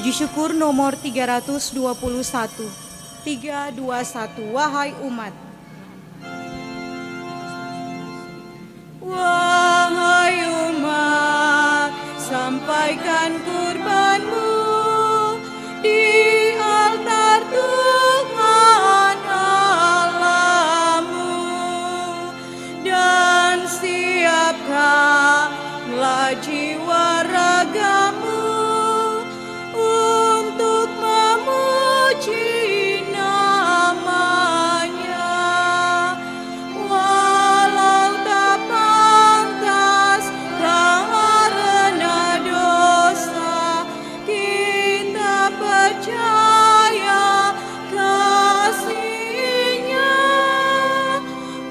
Puji syukur nomor 321. 321. Wahai umat. Wahai umat, sampaikan kurbanmu di altar Tuhan Allahmu, dan siapkanlah jiwa ragamu untuk memuji namanya. Walau tak pantas karena dosa, kita percaya kasih-Nya.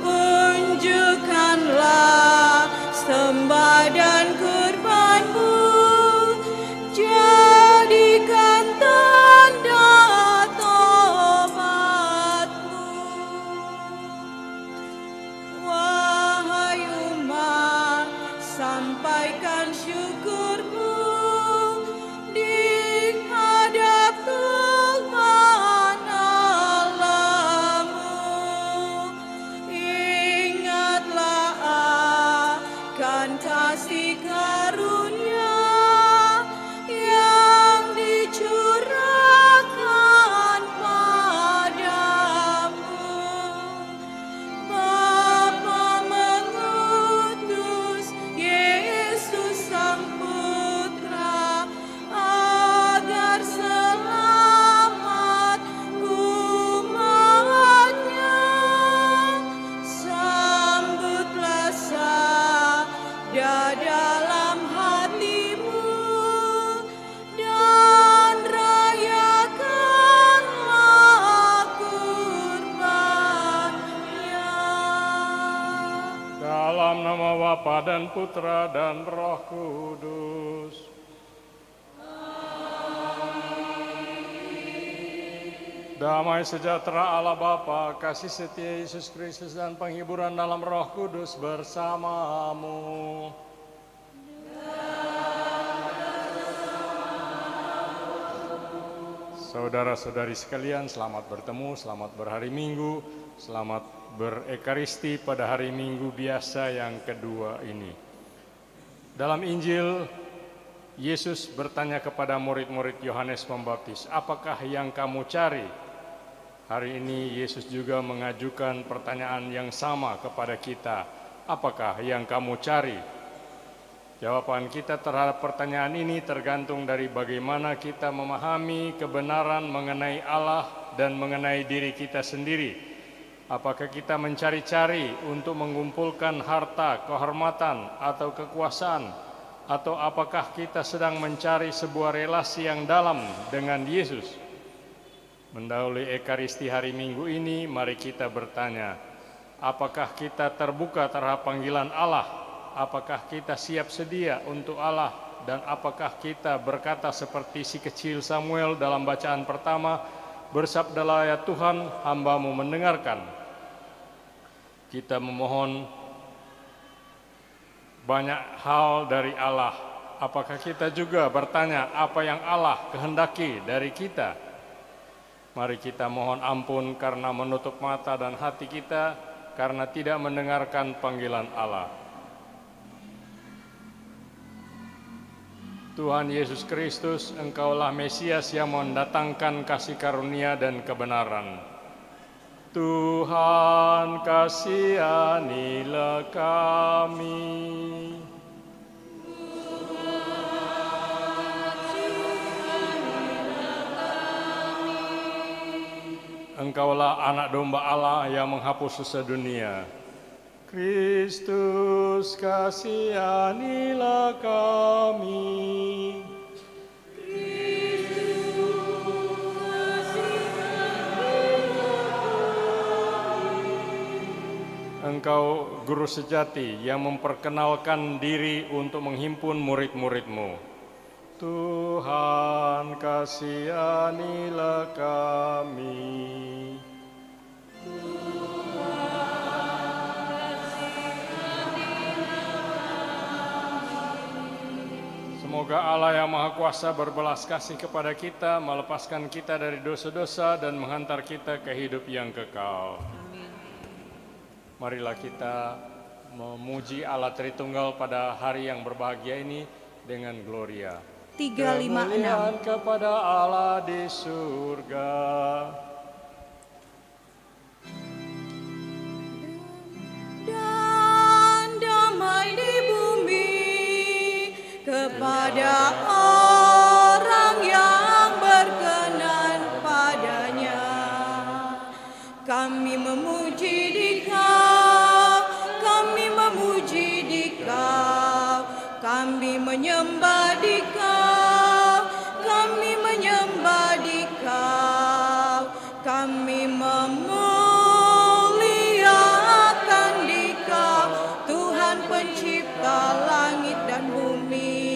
Unjukkanlah sembah dan kurbanmu, jadikan tanda tobatmu. Wahai umat, sampaikan syukurmu di hadap Tuhan Allahmu. Ingatlah akan kasih karunia yang dicurahkan padamu. Bapa mengutus Yesus Sang Putra agar selamat umatnya. Sambutlah sabda dalam hatimu dan rayakanlah kurbannya. Dalam nama Bapa dan Putra dan Roh Kudus. Damai sejahtera Allah Bapa, kasih setia Yesus Kristus dan penghiburan dalam Roh Kudus bersamamu. Saudara-saudari sekalian, selamat bertemu, selamat berhari Minggu, selamat berekaristi pada hari Minggu biasa yang kedua ini. Dalam Injil, Yesus bertanya kepada murid-murid Yohanes Pembaptis, "Apakah yang kamu cari?" Hari ini Yesus juga mengajukan pertanyaan yang sama kepada kita, "Apakah yang kamu cari?" Jawaban kita terhadap pertanyaan ini tergantung dari bagaimana kita memahami kebenaran mengenai Allah dan mengenai diri kita sendiri. Apakah kita mencari-cari untuk mengumpulkan harta, kehormatan, atau kekuasaan? Atau apakah kita sedang mencari sebuah relasi yang dalam dengan Yesus? Mendahului Ekaristi hari Minggu ini, mari kita bertanya, apakah kita terbuka terhadap panggilan Allah? Apakah kita siap sedia untuk Allah? Dan apakah kita berkata seperti si kecil Samuel dalam bacaan pertama, "Bersabdalah ya Tuhan, hamba-Mu mendengarkan." Kita memohon banyak hal dari Allah. Apakah kita juga bertanya apa yang Allah kehendaki dari kita? Mari kita mohon ampun karena menutup mata dan hati kita karena tidak mendengarkan panggilan Allah. Tuhan Yesus Kristus, Engkaulah Mesias yang mendatangkan kasih karunia dan kebenaran. Tuhan, kasihanilah kami. Engkaulah anak domba Allah yang menghapus dosa dunia. Kristus, kasihanilah kami. Engkau guru sejati yang memperkenalkan diri untuk menghimpun murid-murid-Mu. Tuhan, kasihanilah kami. Semoga Allah yang Maha Kuasa berbelas kasih kepada kita, melepaskan kita dari dosa-dosa dan menghantar kita ke hidup yang kekal. Amin. Marilah kita memuji Allah Tritunggal pada hari yang berbahagia ini dengan gloria. 356. Kemuliaan kepada Allah di surga. Dan damai di bumi kepada orang yang berkenan padanya. Kami memuji Dikau, kami memuji Dikau, kami menyembah Dikau, kami menyembah Dikau, kami memuliakan Dikau, Tuhan pencipta langit dan bumi.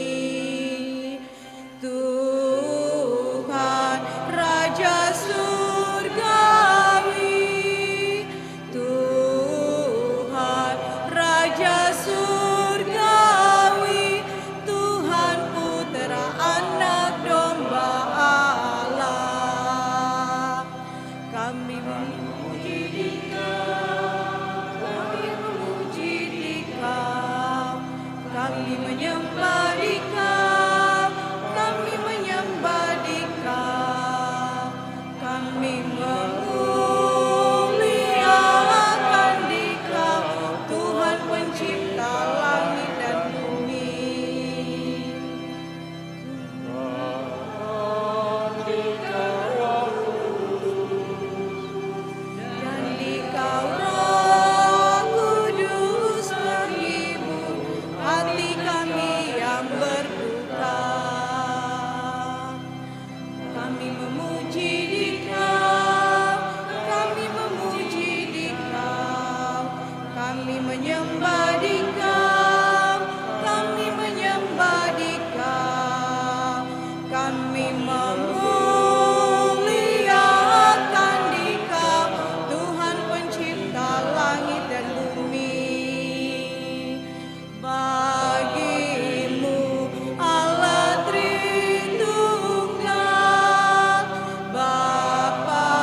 Tuhan Raja surgawi, Tuhan Raja surgawi, Tuhan Putra Anak Domba Allah. Kami memuji Dikau, kami memuji Dikau, kami menyembah Dikau, kami menyembah Dikau, kami memuliakan Dikau, Tuhan pencipta langit dan bumi. Dan Dikau Roh Kudus menghibur hati kami yang berduka. Kami memuji Dikau, kami memuji Dikau, kami menyembah Dikau, kami menyembah Dikau, kami memuliakan Dikau, Tuhan pencipta langit dan bumi. Bagimu Allah Tritunggal, Bapa,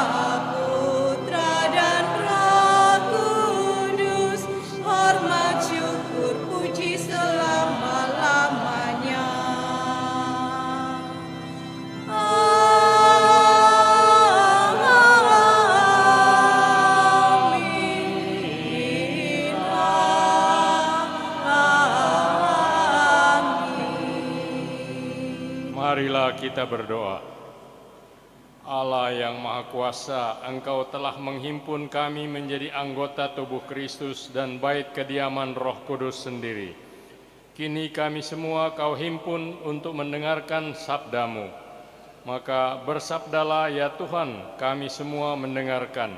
Putra dan Roh Kudus, hormat, syukur, puji selama-lamanya. Amin. Amin. Marilah kita berdoa. Allah yang Maha Kuasa, Engkau telah menghimpun kami menjadi anggota tubuh Kristus dan bait kediaman Roh Kudus sendiri. Kini kami semua Kau himpun untuk mendengarkan sabda-Mu. Maka bersabdalah ya Tuhan, kami semua mendengarkan.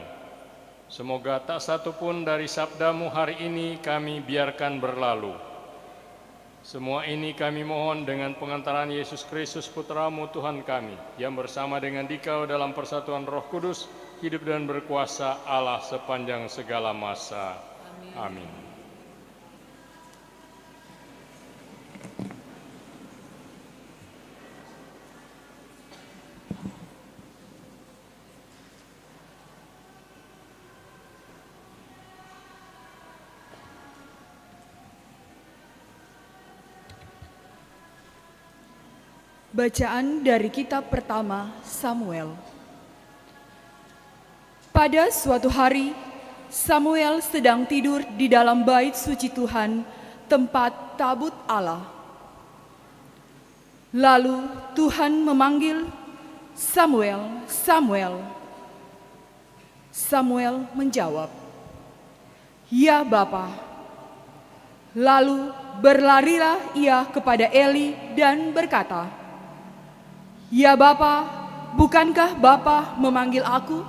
Semoga tak satu pun dari sabda-Mu hari ini kami biarkan berlalu. Semua ini kami mohon dengan pengantaran Yesus Kristus Putra-Mu Tuhan kami, yang bersama dengan Dikau dalam persatuan Roh Kudus, hidup dan berkuasa Allah sepanjang segala masa. Amin. Bacaan dari kitab pertama Samuel. Pada suatu hari, Samuel sedang tidur di dalam bait suci Tuhan, tempat tabut Allah. Lalu Tuhan memanggil, "Samuel, Samuel." Samuel menjawab, "Ya Bapa." Lalu berlarilah ia kepada Eli dan berkata, "Ya Bapa, bukankah Bapa memanggil aku?"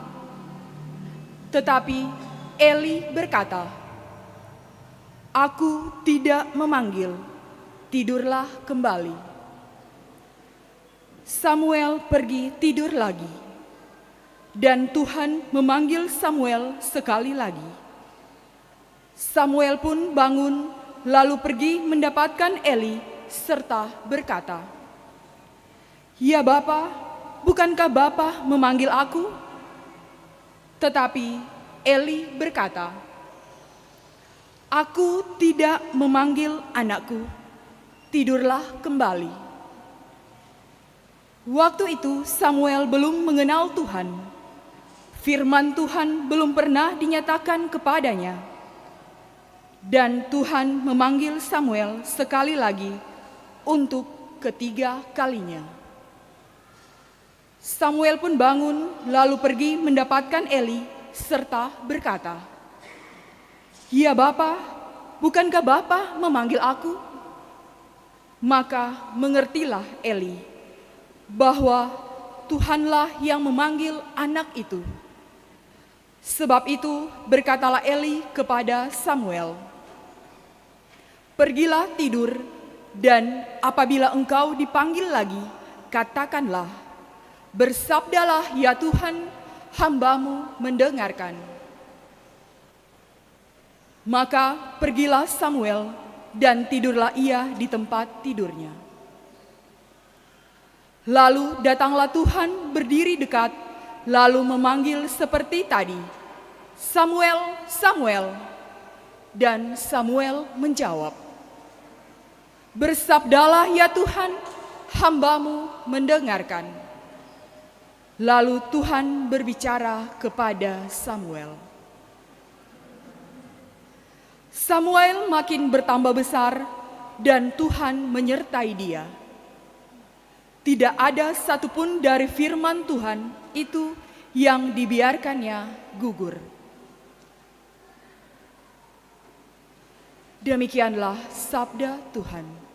Tetapi Eli berkata, "Aku tidak memanggil, tidurlah kembali." Samuel pergi tidur lagi, dan Tuhan memanggil Samuel sekali lagi. Samuel pun bangun, lalu pergi mendapatkan Eli serta berkata, "Ya Bapa, bukankah Bapa memanggil aku?" Tetapi Eli berkata, "Aku tidak memanggil anakku, tidurlah kembali." Waktu itu Samuel belum mengenal Tuhan. Firman Tuhan belum pernah dinyatakan kepadanya. Dan Tuhan memanggil Samuel sekali lagi untuk ketiga kalinya. Samuel pun bangun lalu pergi mendapatkan Eli serta berkata, "Ya Bapa, bukankah Bapa memanggil aku?" Maka mengertilah Eli bahwa Tuhanlah yang memanggil anak itu. Sebab itu berkatalah Eli kepada Samuel, "Pergilah tidur, dan apabila engkau dipanggil lagi, katakanlah, 'Bersabdalah ya Tuhan, hamba-Mu mendengarkan.'" Maka pergilah Samuel, dan tidurlah ia di tempat tidurnya. Lalu datanglah Tuhan berdiri dekat, lalu memanggil seperti tadi, "Samuel, Samuel." Dan Samuel menjawab, "Bersabdalah ya Tuhan, hamba-Mu mendengarkan." Lalu Tuhan berbicara kepada Samuel. Samuel makin bertambah besar dan Tuhan menyertai dia. Tidak ada satupun dari firman Tuhan itu yang dibiarkannya gugur. Demikianlah sabda Tuhan.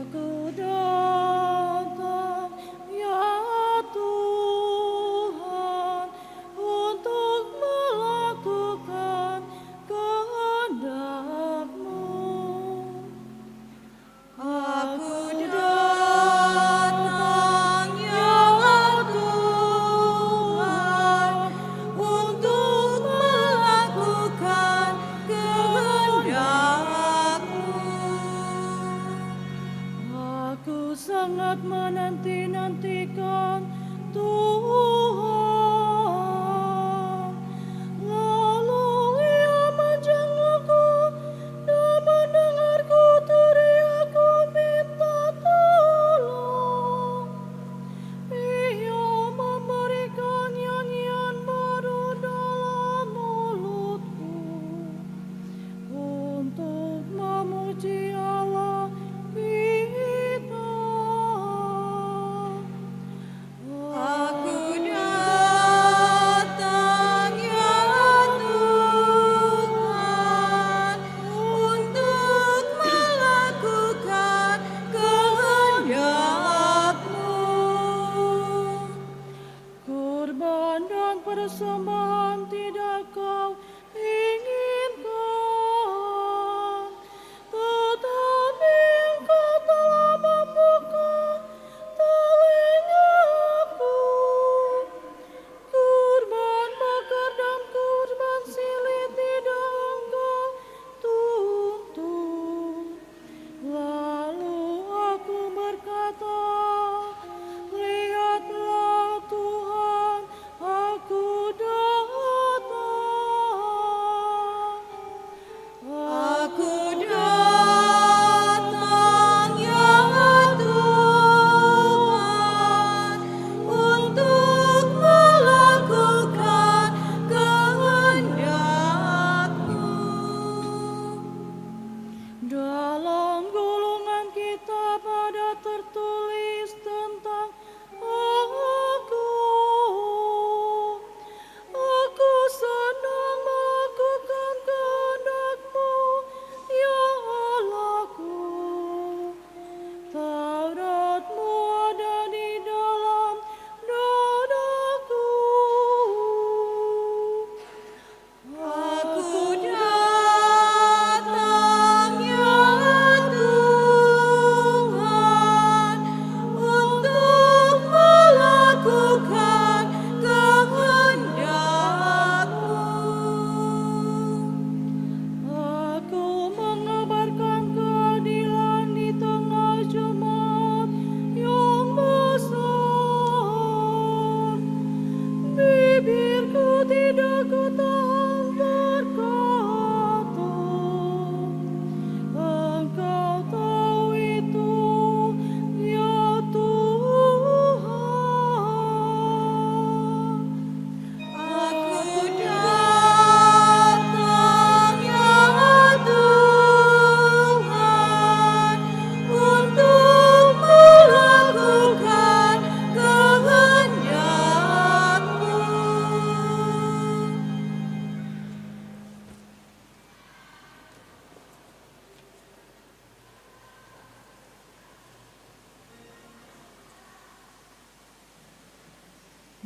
Aku datang ya Tuhan untuk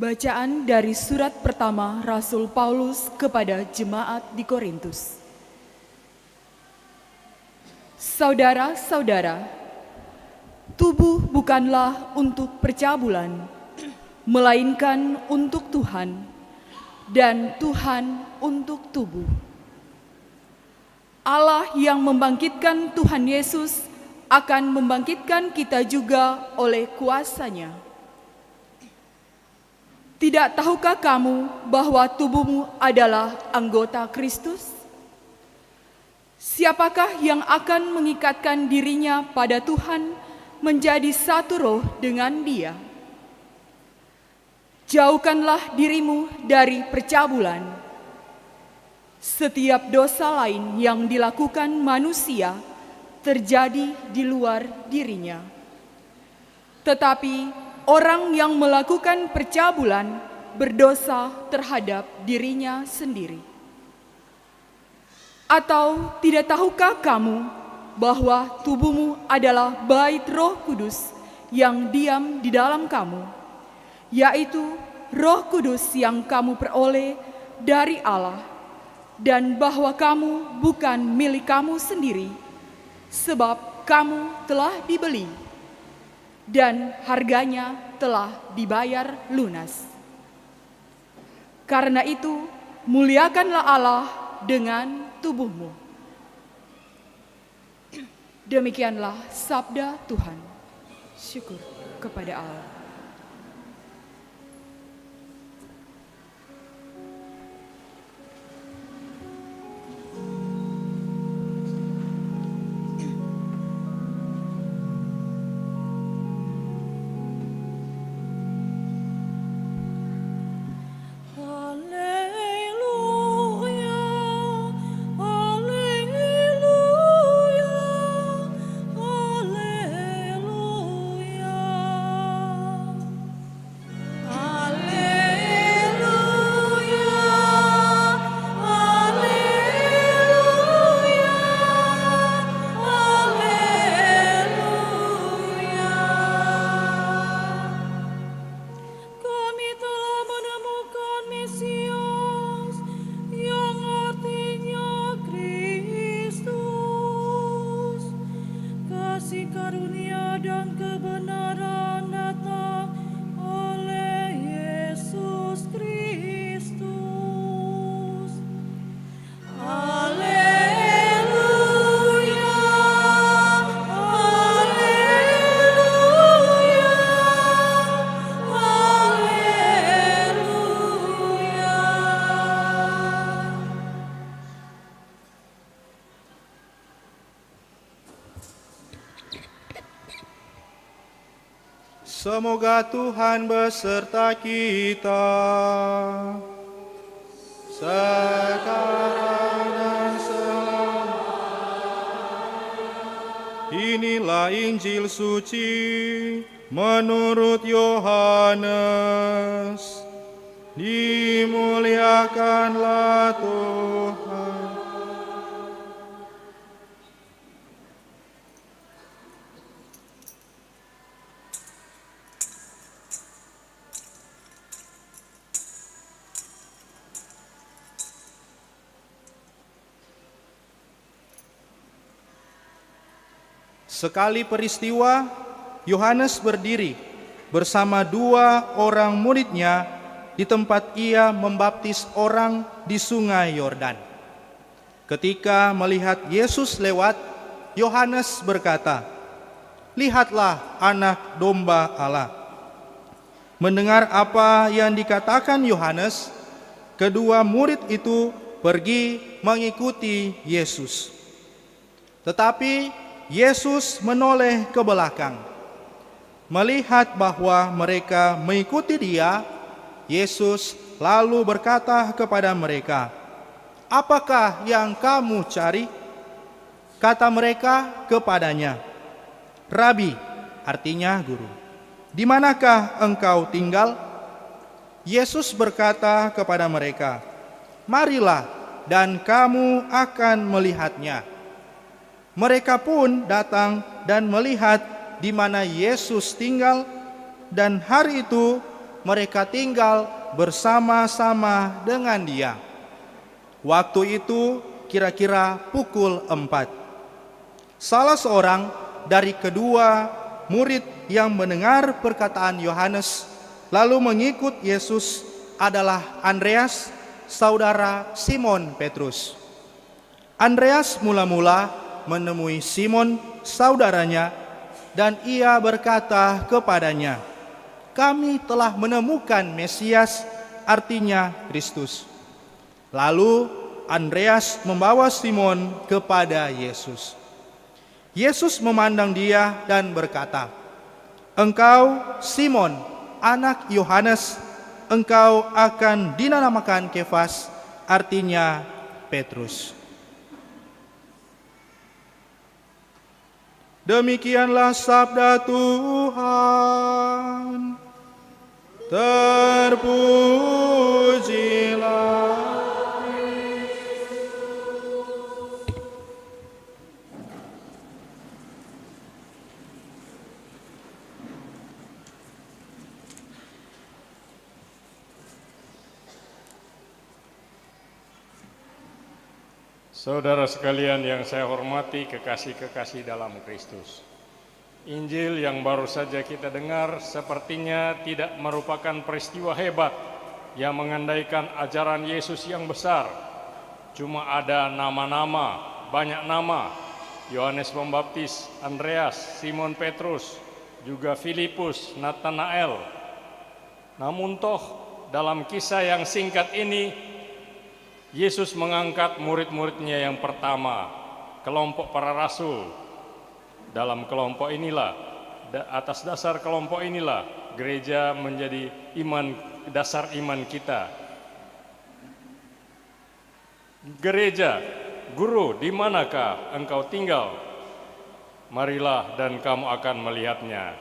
Bacaan dari surat pertama Rasul Paulus kepada jemaat di Korintus. Saudara-saudara, tubuh bukanlah untuk percabulan, melainkan untuk Tuhan, dan Tuhan untuk tubuh. Allah yang membangkitkan Tuhan Yesus akan membangkitkan kita juga oleh kuasa-Nya. Tidak tahukah kamu bahwa tubuhmu adalah anggota Kristus? Siapakah yang akan mengikatkan dirinya pada Tuhan menjadi satu roh dengan Dia? Jauhkanlah dirimu dari percabulan. Setiap dosa lain yang dilakukan manusia terjadi di luar dirinya. Tetapi orang yang melakukan percabulan berdosa terhadap dirinya sendiri. Atau tidak tahukah kamu bahwa tubuhmu adalah bait Roh Kudus yang diam di dalam kamu, yaitu Roh Kudus yang kamu peroleh dari Allah, dan bahwa kamu bukan milik kamu sendiri, sebab kamu telah dibeli dan harganya telah dibayar lunas. Karena itu, muliakanlah Allah dengan tubuhmu. Demikianlah sabda Tuhan. Syukur kepada Allah. Semoga Tuhan beserta kita, sekarang dan selamanya. Inilah Injil suci menurut Yohanes. Dimuliakanlah Tuhan. Sekali peristiwa, Yohanes berdiri bersama dua orang muridnya di tempat ia membaptis orang di sungai Yordan. Ketika melihat Yesus lewat, Yohanes berkata, "Lihatlah anak domba Allah." Mendengar apa yang dikatakan Yohanes, kedua murid itu pergi mengikuti Yesus. Tetapi Yesus menoleh ke belakang. Melihat bahwa mereka mengikuti Dia, Yesus lalu berkata kepada mereka, "Apakah yang kamu cari?" Kata mereka kepadanya, "Rabi," artinya guru, "di manakah engkau tinggal?" Yesus berkata kepada mereka, "Marilah dan kamu akan melihatnya." Mereka pun datang dan melihat di mana Yesus tinggal, dan hari itu mereka tinggal bersama-sama dengan Dia. Waktu itu kira-kira pukul 4. Salah seorang dari kedua murid yang mendengar perkataan Yohanes lalu mengikut Yesus adalah Andreas, saudara Simon Petrus. Andreas mula-mula menemui Simon, saudaranya, dan ia berkata kepadanya, "Kami telah menemukan Mesias," artinya Kristus. Lalu Andreas membawa Simon kepada Yesus. Yesus memandang dia dan berkata, "Engkau Simon, anak Yohanes, engkau akan dinamakan Kefas," artinya Petrus. Demikianlah sabda Tuhan. Terpujilah Saudara sekalian yang saya hormati, kekasih-kekasih dalam Kristus. Injil yang baru saja kita dengar sepertinya tidak merupakan peristiwa hebat yang mengandaikan ajaran Yesus yang besar. Cuma ada nama-nama, banyak nama. Yohanes Pembaptis, Andreas, Simon Petrus, juga Filipus, Natanael. Namun toh dalam kisah yang singkat ini, Yesus mengangkat murid-muridnya yang pertama, kelompok para rasul. Dalam kelompok inilah, atas dasar kelompok inilah, gereja menjadi dasar iman kita. Gereja, guru, di manakah engkau tinggal? Marilah dan kamu akan melihatnya.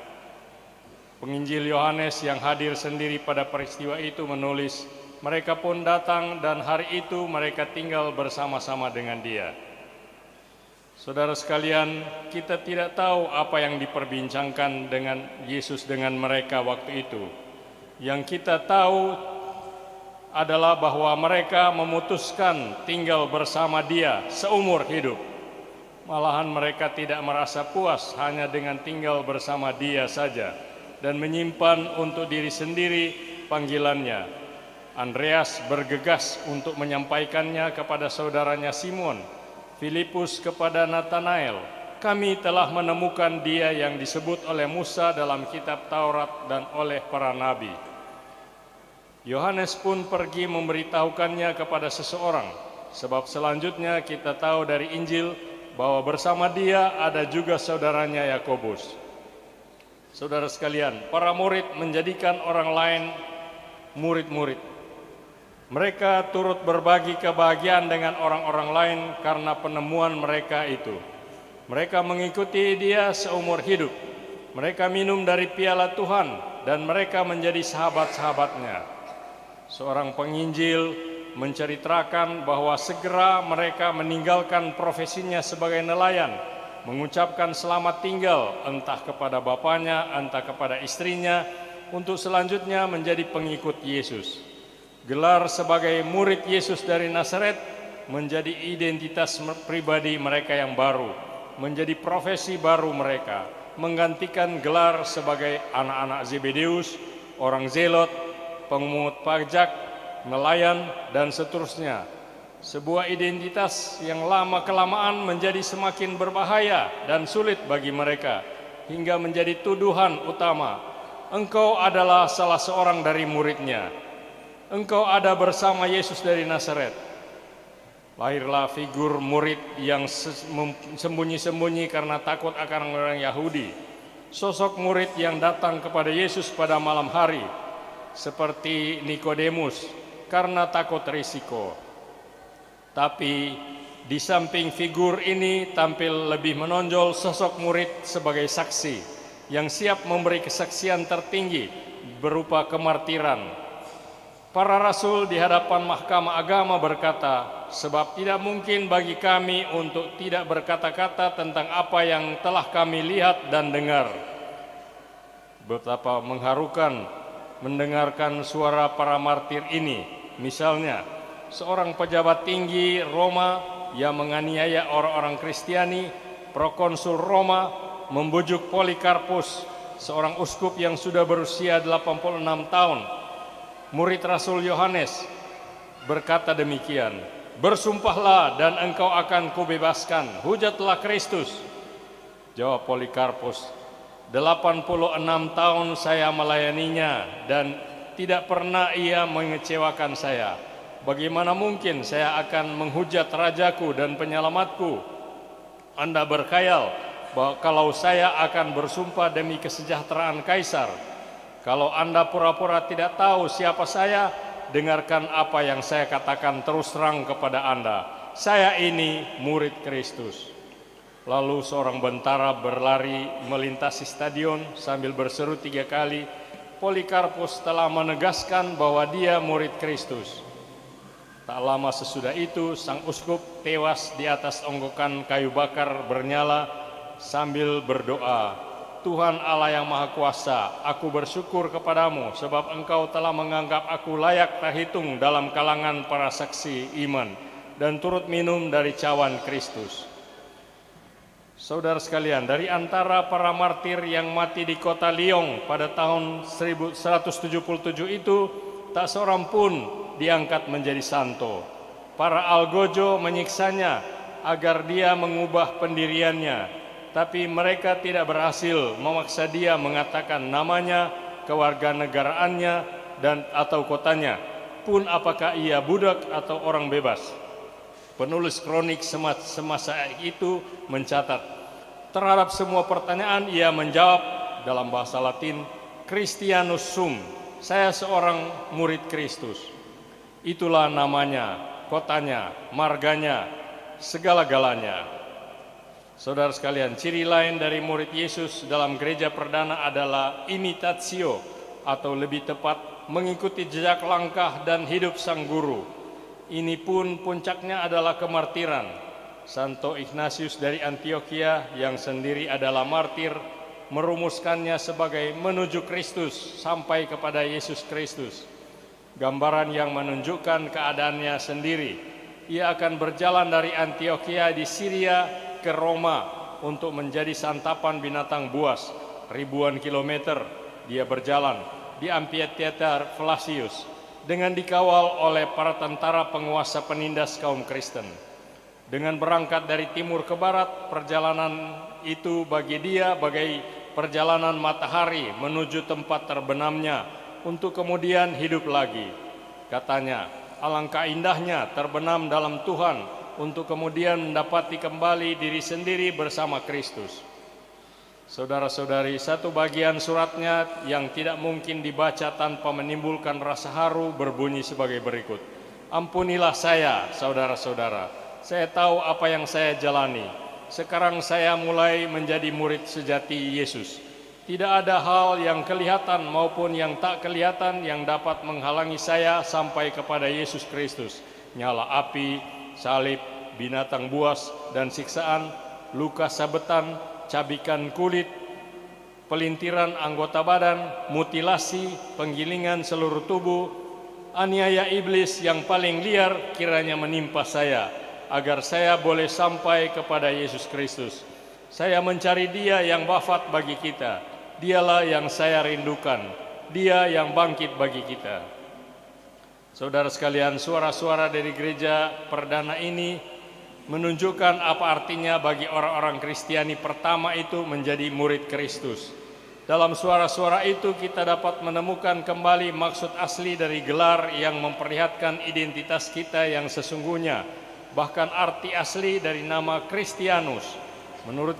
Penginjil Yohanes yang hadir sendiri pada peristiwa itu menulis, mereka pun datang dan hari itu mereka tinggal bersama-sama dengan Dia. Saudara sekalian, kita tidak tahu apa yang diperbincangkan dengan Yesus dengan mereka waktu itu. Yang kita tahu adalah bahwa mereka memutuskan tinggal bersama Dia seumur hidup. Malahan mereka tidak merasa puas hanya dengan tinggal bersama Dia saja dan menyimpan untuk diri sendiri panggilannya. Andreas bergegas untuk menyampaikannya kepada saudaranya Simon, Filipus kepada Natanael. Kami telah menemukan Dia yang disebut oleh Musa dalam kitab Taurat dan oleh para nabi. Yohanes pun pergi memberitahukannya kepada seseorang, sebab selanjutnya kita tahu dari Injil bahwa bersama dia ada juga saudaranya Yakobus. Saudara sekalian, para murid menjadikan orang lain murid-murid. Mereka turut berbagi kebahagiaan dengan orang-orang lain karena penemuan mereka itu. Mereka mengikuti Dia seumur hidup. Mereka minum dari piala Tuhan dan mereka menjadi sahabat-sahabatnya. Seorang penginjil menceritakan bahwa segera mereka meninggalkan profesinya sebagai nelayan, mengucapkan selamat tinggal entah kepada bapaknya, entah kepada istrinya, untuk selanjutnya menjadi pengikut Yesus. Gelar sebagai murid Yesus dari Nazaret menjadi identitas pribadi mereka yang baru, menjadi profesi baru mereka, menggantikan gelar sebagai anak-anak Zebedeus, orang zelot, pemungut pajak, nelayan, dan seterusnya. Sebuah identitas yang lama-kelamaan menjadi semakin berbahaya dan sulit bagi mereka, hingga menjadi tuduhan utama. Engkau adalah salah seorang dari muridnya. Engkau ada bersama Yesus dari Nazaret. Lahirlah figur murid yang sembunyi-sembunyi karena takut akan orang Yahudi. Sosok murid yang datang kepada Yesus pada malam hari, seperti Nikodemus, karena takut risiko. Tapi di samping figur ini tampil lebih menonjol sosok murid sebagai saksi yang siap memberi kesaksian tertinggi berupa kemartiran. Para rasul di hadapan mahkamah agama berkata, sebab tidak mungkin bagi kami untuk tidak berkata-kata tentang apa yang telah kami lihat dan dengar. Betapa mengharukan mendengarkan suara para martir ini. Misalnya, seorang pejabat tinggi Roma yang menganiaya orang-orang Kristiani, prokonsul Roma membujuk Polikarpus, seorang uskup yang sudah berusia 86 tahun, murid Rasul Yohanes, berkata demikian, "Bersumpahlah dan engkau akan kubebaskan, hujatlah Kristus." Jawab Polikarpus, 86 tahun saya melayaninya dan tidak pernah ia mengecewakan saya. Bagaimana mungkin saya akan menghujat rajaku dan penyelamatku? Anda berkhayal bahwa kalau saya akan bersumpah demi kesejahteraan Kaisar. Kalau Anda pura-pura tidak tahu siapa saya, dengarkan apa yang saya katakan terus terang kepada Anda. Saya ini murid Kristus. Lalu seorang bentara berlari melintasi stadion sambil berseru 3 kali, Polikarpus telah menegaskan bahwa dia murid Kristus. Tak lama sesudah itu, sang uskup tewas di atas onggokan kayu bakar bernyala sambil berdoa, "Tuhan Allah yang Maha Kuasa, aku bersyukur kepadamu sebab engkau telah menganggap aku layak terhitung dalam kalangan para saksi iman dan turut minum dari cawan Kristus." Saudara sekalian, dari antara para martir yang mati di kota Lyon pada tahun 1177 itu, tak seorang pun diangkat menjadi santo. Para algojo menyiksanya agar dia mengubah pendiriannya, tapi mereka tidak berhasil memaksa dia mengatakan namanya, kewarganegaraannya, dan atau kotanya, pun apakah ia budak atau orang bebas. Penulis kronik semasa itu mencatat, terhadap semua pertanyaan ia menjawab dalam bahasa Latin, Christianus sum, saya seorang murid Kristus. Itulah namanya, kotanya, marganya, segala-galanya. Saudara sekalian, ciri lain dari murid Yesus dalam gereja perdana adalah imitatio, atau lebih tepat mengikuti jejak langkah dan hidup sang guru. Ini pun puncaknya adalah kemartiran. Santo Ignatius dari Antioquia yang sendiri adalah martir merumuskannya sebagai menuju Kristus sampai kepada Yesus Kristus. Gambaran yang menunjukkan keadaannya sendiri. Ia akan berjalan dari Antioquia di Syria ke Roma untuk menjadi santapan binatang buas. Ribuan kilometer dia berjalan di Amphitheater Flacius dengan dikawal oleh para tentara penguasa penindas kaum Kristen. Dengan berangkat dari timur ke barat, perjalanan itu bagi dia bagai perjalanan matahari menuju tempat terbenamnya untuk kemudian hidup lagi. Katanya, alangkah indahnya terbenam dalam Tuhan untuk kemudian mendapati kembali diri sendiri bersama Kristus. Saudara-saudari, satu bagian suratnya yang tidak mungkin dibaca tanpa menimbulkan rasa haru berbunyi sebagai berikut. Ampunilah saya, saudara-saudara. Saya tahu apa yang saya jalani. Sekarang saya mulai menjadi murid sejati Yesus. Tidak ada hal yang kelihatan maupun yang tak kelihatan yang dapat menghalangi saya sampai kepada Yesus Kristus. Nyala api, salib, binatang buas dan siksaan, luka sabetan, cabikan kulit, pelintiran anggota badan, mutilasi, penggilingan seluruh tubuh, aniaya iblis yang paling liar kiranya menimpa saya, agar saya boleh sampai kepada Yesus Kristus. Saya mencari Dia yang wafat bagi kita. Dialah yang saya rindukan. Dia yang bangkit bagi kita. Saudara sekalian, suara-suara dari gereja perdana ini menunjukkan apa artinya bagi orang-orang Kristiani pertama itu menjadi murid Kristus. Dalam suara-suara itu kita dapat menemukan kembali maksud asli dari gelar yang memperlihatkan identitas kita yang sesungguhnya. Bahkan arti asli dari nama Christianus. Menurut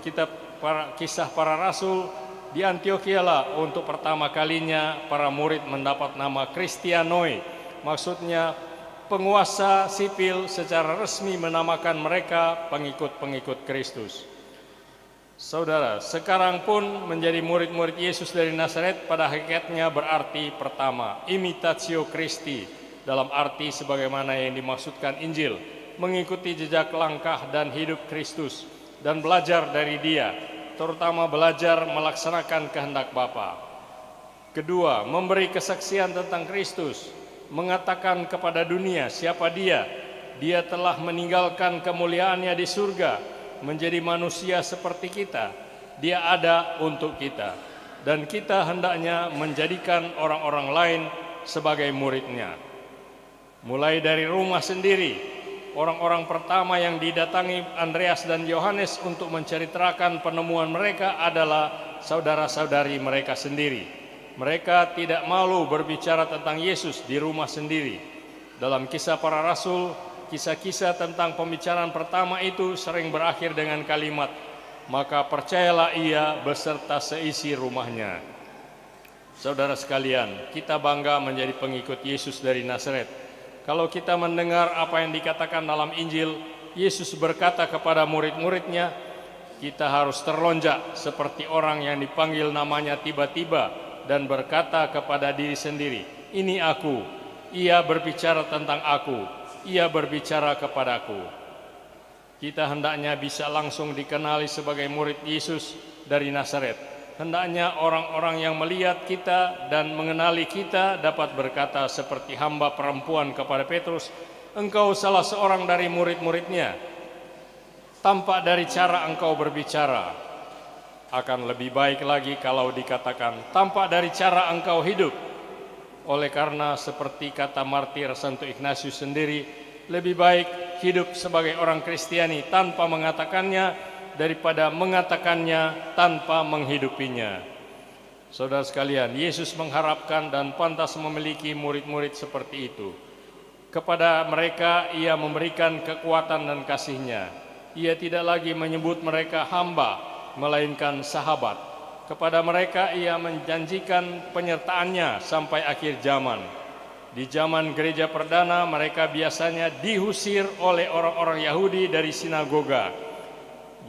kisah para rasul, di Antioquia lah untuk pertama kalinya para murid mendapat nama Christianoi. Maksudnya penguasa sipil secara resmi menamakan mereka pengikut-pengikut Kristus. Saudara, sekarang pun menjadi murid-murid Yesus dari Nazaret pada hakikatnya berarti pertama, imitatio Christi, dalam arti sebagaimana yang dimaksudkan Injil, mengikuti jejak langkah dan hidup Kristus dan belajar dari Dia, terutama belajar melaksanakan kehendak Bapa. Kedua, memberi kesaksian tentang Kristus, mengatakan kepada dunia siapa Dia. Dia telah meninggalkan kemuliaannya di surga, menjadi manusia seperti kita. Dia ada untuk kita, dan kita hendaknya menjadikan orang-orang lain sebagai murid-Nya. Mulai dari rumah sendiri, orang-orang pertama yang didatangi Andreas dan Yohanes untuk menceritakan penemuan mereka adalah saudara-saudari mereka sendiri. Mereka tidak malu berbicara tentang Yesus di rumah sendiri. Dalam Kisah Para Rasul, kisah-kisah tentang pembicaraan pertama itu sering berakhir dengan kalimat, "Maka percayalah ia beserta seisi rumahnya." Saudara sekalian, kita bangga menjadi pengikut Yesus dari Nazaret. Kalau kita mendengar apa yang dikatakan dalam Injil, Yesus berkata kepada murid-muridnya, kita harus terlonjak seperti orang yang dipanggil namanya tiba-tiba dan berkata kepada diri sendiri, "Ini aku." Ia berbicara tentang aku, ia berbicara kepadaku. Kita hendaknya bisa langsung dikenali sebagai murid Yesus dari Nazaret. Hendaknya orang-orang yang melihat kita dan mengenali kita dapat berkata seperti hamba perempuan kepada Petrus, "Engkau salah seorang dari murid-muridnya." Tampak dari cara engkau berbicara. Akan lebih baik lagi kalau dikatakan tampak dari cara engkau hidup. Oleh karena seperti kata martir Santo Ignatius sendiri, lebih baik hidup sebagai orang Kristiani tanpa mengatakannya daripada mengatakannya tanpa menghidupinya. Saudara sekalian, Yesus mengharapkan dan pantas memiliki murid-murid seperti itu. Kepada mereka ia memberikan kekuatan dan kasih-Nya. Ia tidak lagi menyebut mereka hamba, melainkan sahabat. Kepada mereka ia menjanjikan penyertaannya sampai akhir zaman. Di zaman gereja perdana mereka biasanya diusir oleh orang-orang Yahudi dari sinagoga.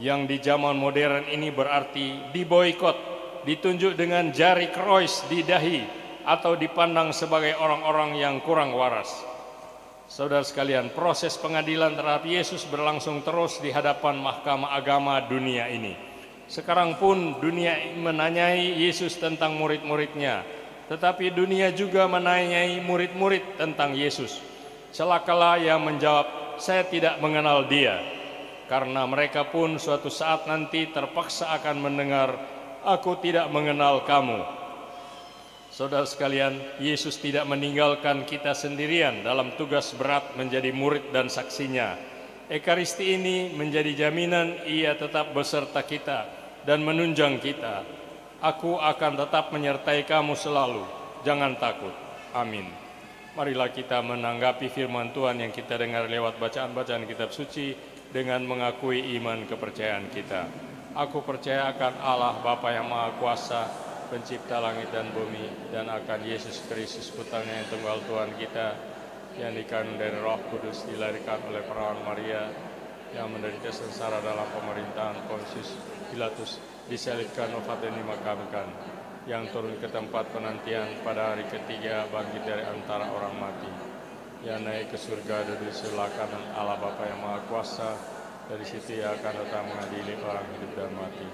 Yang di zaman modern ini berarti diboikot, ditunjuk dengan jari krois di dahi, atau dipandang sebagai orang-orang yang kurang waras. Saudara sekalian, proses pengadilan terhadap Yesus berlangsung terus di hadapan mahkamah agama dunia ini. Sekarang pun dunia menanyai Yesus tentang murid-muridnya, tetapi dunia juga menanyai murid-murid tentang Yesus. Celakalah yang menjawab, "Saya tidak mengenal Dia," karena mereka pun suatu saat nanti terpaksa akan mendengar, "Aku tidak mengenal kamu." Saudara sekalian, Yesus tidak meninggalkan kita sendirian dalam tugas berat menjadi murid dan saksinya. Ekaristi ini menjadi jaminan ia tetap beserta kita dan menunjang kita. "Aku akan tetap menyertai kamu selalu, jangan takut." Amin. Marilah kita menanggapi firman Tuhan yang kita dengar lewat bacaan-bacaan kitab suci dengan mengakui iman kepercayaan kita. Aku percaya akan Allah Bapa yang Maha Kuasa, pencipta langit dan bumi, dan akan Yesus Kristus putranya yang tunggal Tuhan kita, yang dikandung dari Roh Kudus, dilahirkan oleh perawan Maria, yang menderita sengsara dalam pemerintahan Pontius Pilatus, disalibkan, wafat dan dimakamkan, yang turun ke tempat penantian, pada hari ketiga bangkit dari antara orang mati, yang naik ke surga, duduk di sebelah kanan Allah Bapa yang Maha Kuasa. Dari situ ia akan datang mengadili orang hidup dan mati.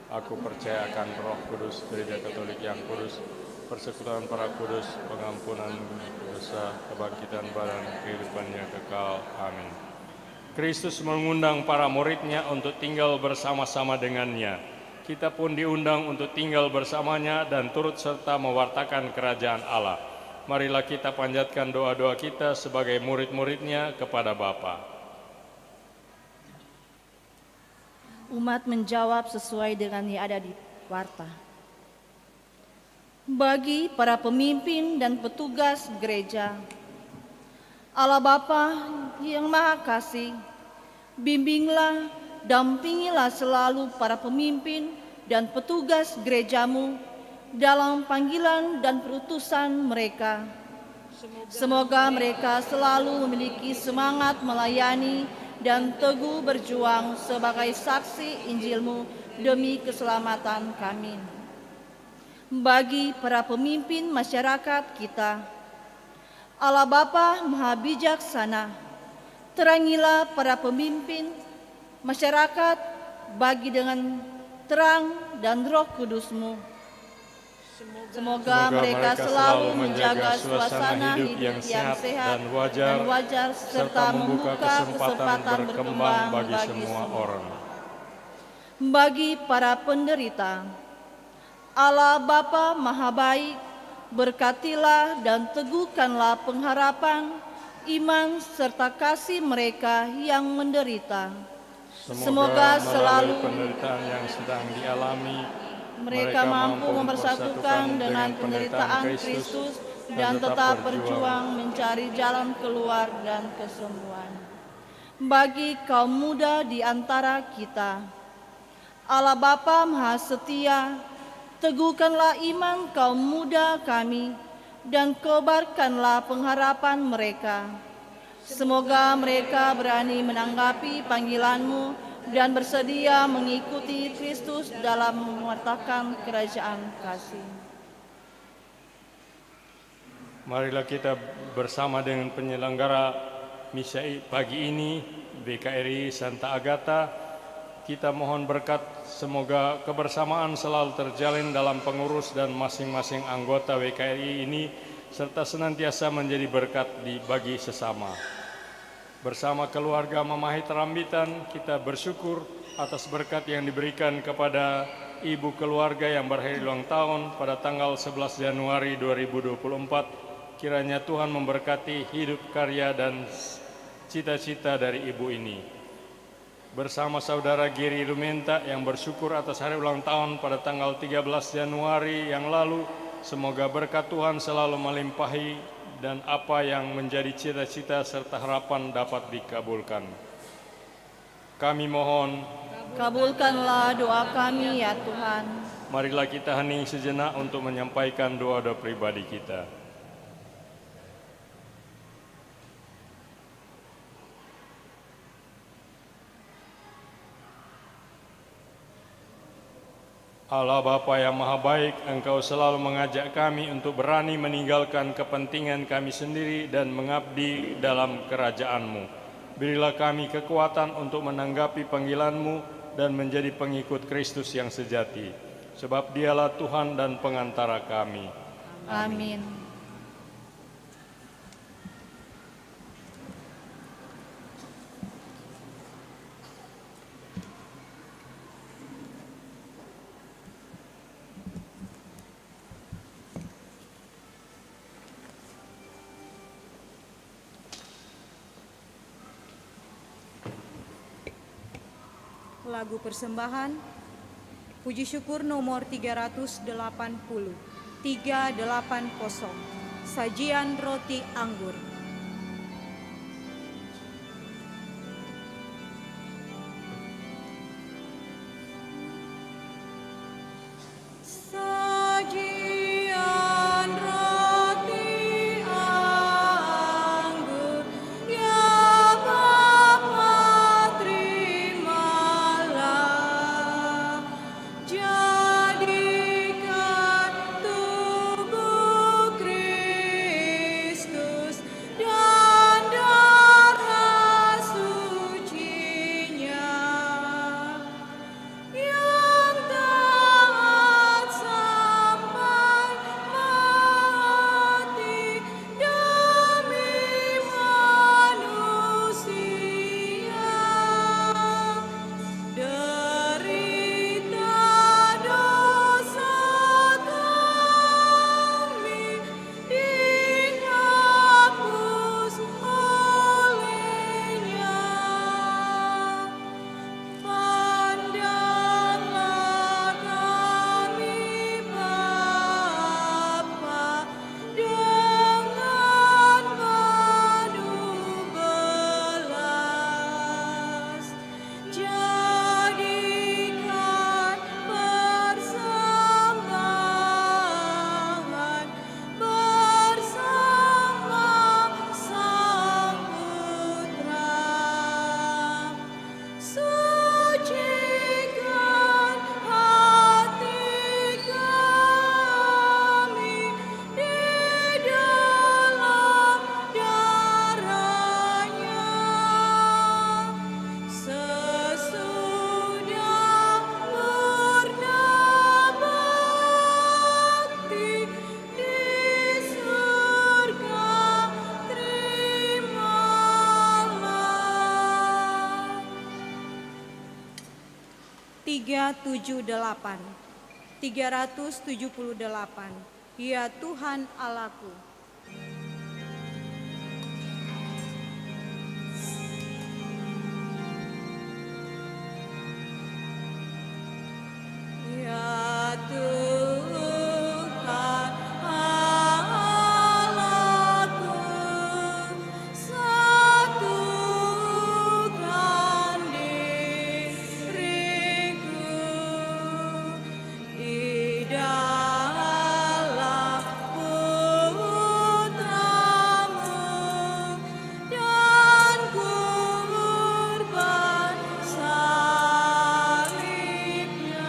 Aku percaya akan Roh Kudus, Gereja Katolik yang kudus, persekutuan para kudus, pengampunan dosa, kebangkitan badan, kehidupannya kekal. Amin. Kristus mengundang para murid-Nya untuk tinggal bersama-sama dengannya. Kita pun diundang untuk tinggal bersamanya dan turut serta mewartakan kerajaan Allah. Marilah kita panjatkan doa-doa kita sebagai murid-murid-Nya kepada Bapa. Umat menjawab sesuai dengan yang ada di warta. Bagi para pemimpin dan petugas gereja, Allah Bapa yang Maha Kasih, bimbinglah, dampingilah selalu para pemimpin dan petugas gerejamu dalam panggilan dan perutusan mereka. Semoga mereka selalu memiliki semangat melayani dan teguh berjuang sebagai saksi Injil-Mu demi keselamatan kami. Bagi para pemimpin masyarakat kita, Allah Bapa Maha Bijaksana, terangilah para pemimpin masyarakat bagi dengan terang dan Roh Kudus-Mu. Semoga mereka selalu menjaga suasana hidup yang sehat dan wajar, serta membuka kesempatan berkembang bagi semua orang. Bagi para penderita, Allah Bapa Maha Baik, berkatilah dan teguhkanlah pengharapan, iman, serta kasih mereka yang menderita. Semoga selalu penderitaan yang sedang dialami, mereka mampu mempersatukan dengan penderitaan Kristus dan tetap berjuang mencari jalan keluar dan kesembuhan. Bagi kaum muda di antara kita, Allah Bapa Maha Setia, teguhkanlah iman kaum muda kami dan kobarkanlah pengharapan mereka. Semoga mereka berani menanggapi panggilan-Mu dan bersedia mengikuti Kristus dalam mewartakan kerajaan kasih. Marilah kita bersama dengan penyelenggara misa pagi ini, BKRI Santa Agata, kita mohon berkat semoga kebersamaan selalu terjalin dalam pengurus dan masing-masing anggota WKRI ini, serta senantiasa menjadi berkat bagi sesama. Bersama keluarga Mamahi Terambitan, kita bersyukur atas berkat yang diberikan kepada ibu keluarga yang berhari ulang tahun pada tanggal 11 Januari 2024. Kiranya Tuhan memberkati hidup, karya, dan cita-cita dari ibu ini. Bersama saudara Giri Lumenta yang bersyukur atas hari ulang tahun pada tanggal 13 Januari yang lalu, semoga berkat Tuhan selalu melimpahi dan apa yang menjadi cita-cita serta harapan dapat dikabulkan. Kami mohon, kabulkanlah doa kami ya Tuhan. Marilah kita hening sejenak untuk menyampaikan doa-doa pribadi kita. Allah Bapa yang Maha Baik, Engkau selalu mengajak kami untuk berani meninggalkan kepentingan kami sendiri dan mengabdi dalam kerajaan-Mu. Berilah kami kekuatan untuk menanggapi panggilan-Mu dan menjadi pengikut Kristus yang sejati, sebab Dialah Tuhan dan pengantara kami. Amin. Lagu persembahan puji syukur nomor 380, 380, sajian roti anggur. Sajian roti anggur, ya Bapa terimalah, jadikan tubuh Kristus 378. 378. Ya Tuhan Allahku. Ya Tuhan Allahku, satukan diriku di dalam putra-Mu dan kurban salibnya.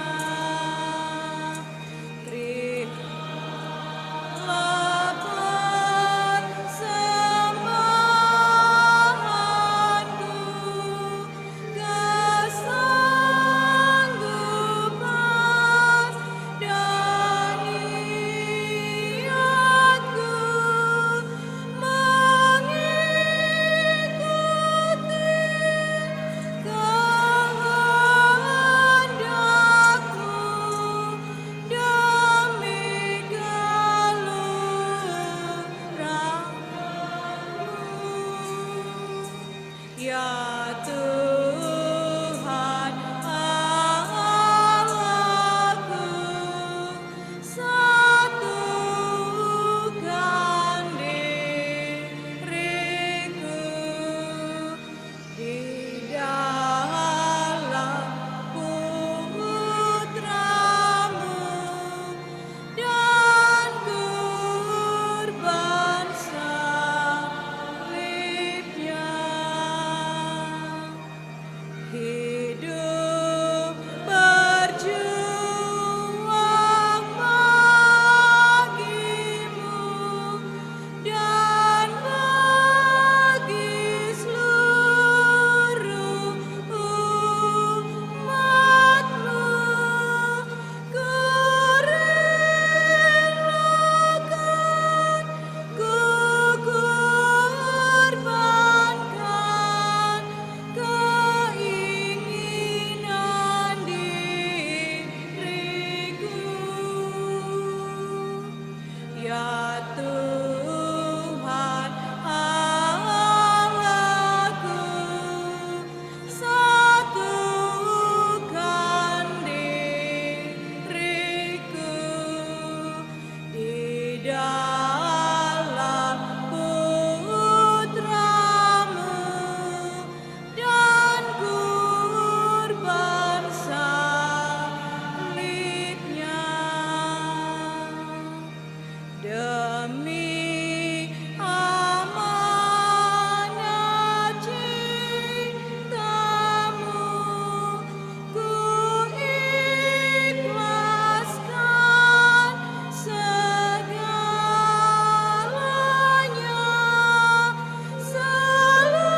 Terimalah persembahanku, kesanggupan dan niatku mengikuti kehendak-Mu demi gelurah-Mu. Ya Tuhan Allahku, satukan diriku di dalam putra-Mu dan kurban salibnya. Hidup berjuang bagi-Mu dan bagi seluruh umat-Mu. Ku relakan, ku korbankan keinginan diriku. Ya Tuhan Allahku, satukan diriku di dalam putra-Mu dan kurban salibnya. Demi amanat cinta-Mu, ku ikhlaskan segalanya. Seluruh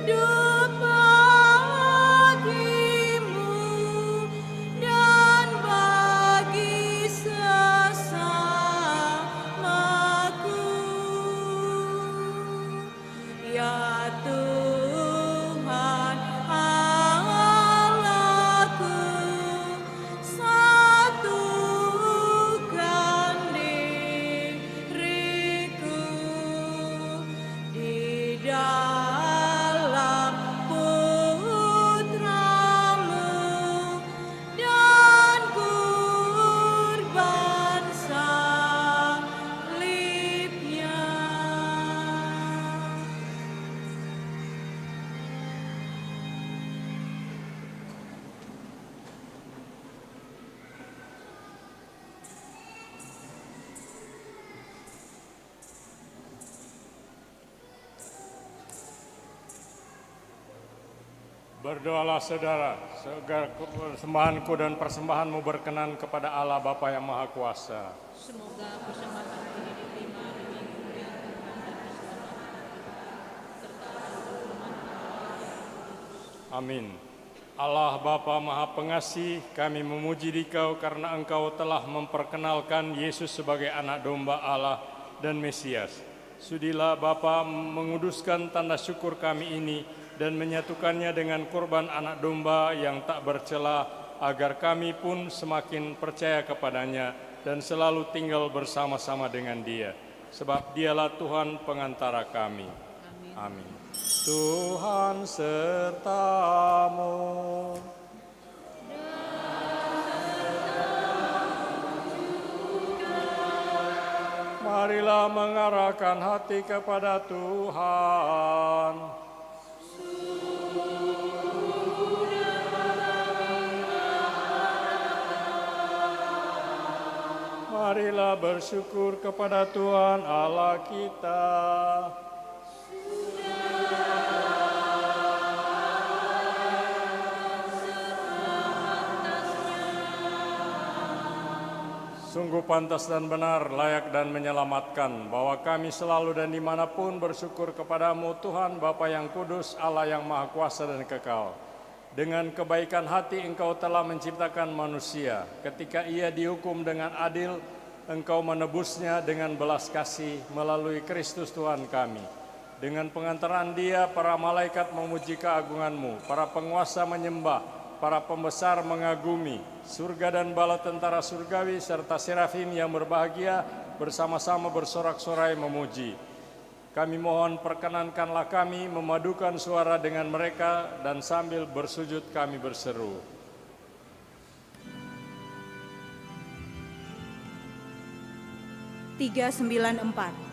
hidup bagi-Mu dan bagi sesamaku. Ya Tuhan Allahku, satukan diriku di dalam putra-Mu dan kurban salibnya. Berdoalah saudara, agar persembahanku dan persembahanmu berkenan kepada Allah Bapa yang Maha Kuasa. Semoga persembahan ini diterima dengan mulia Tuhan dan keselamatan serta hukuman Amin. Allah Bapa Maha Pengasih, kami memuji Dikau karena Engkau telah memperkenalkan Yesus sebagai anak domba Allah dan Mesias. Sudilah Bapa menguduskan tanda syukur kami ini dan menyatukannya dengan kurban anak domba yang tak bercela, agar kami pun semakin percaya kepadanya dan selalu tinggal bersama-sama dengan Dia. Sebab Dialah Tuhan pengantara kami. Amin. Tuhan sertamu. Marilah mengarahkan hati kepada Tuhan. Marilah bersyukur kepada Tuhan Allah kita. Sungguh pantas dan benar, layak dan menyelamatkan, bahwa kami selalu dan dimanapun bersyukur kepadamu, Tuhan Bapa yang kudus, Allah yang maha kuasa dan kekal. Dengan kebaikan hati Engkau telah menciptakan manusia. Ketika ia dihukum dengan adil, Engkau menebusnya dengan belas kasih melalui Kristus Tuhan kami. Dengan pengantaran Dia, para malaikat memuji keagungan-Mu, para penguasa menyembah, para pembesar mengagumi, surga dan bala tentara surgawi serta serafim yang berbahagia bersama-sama bersorak-sorai memuji. Kami mohon perkenankanlah kami memadukan suara dengan mereka dan sambil bersujud kami berseru. Tiga 394.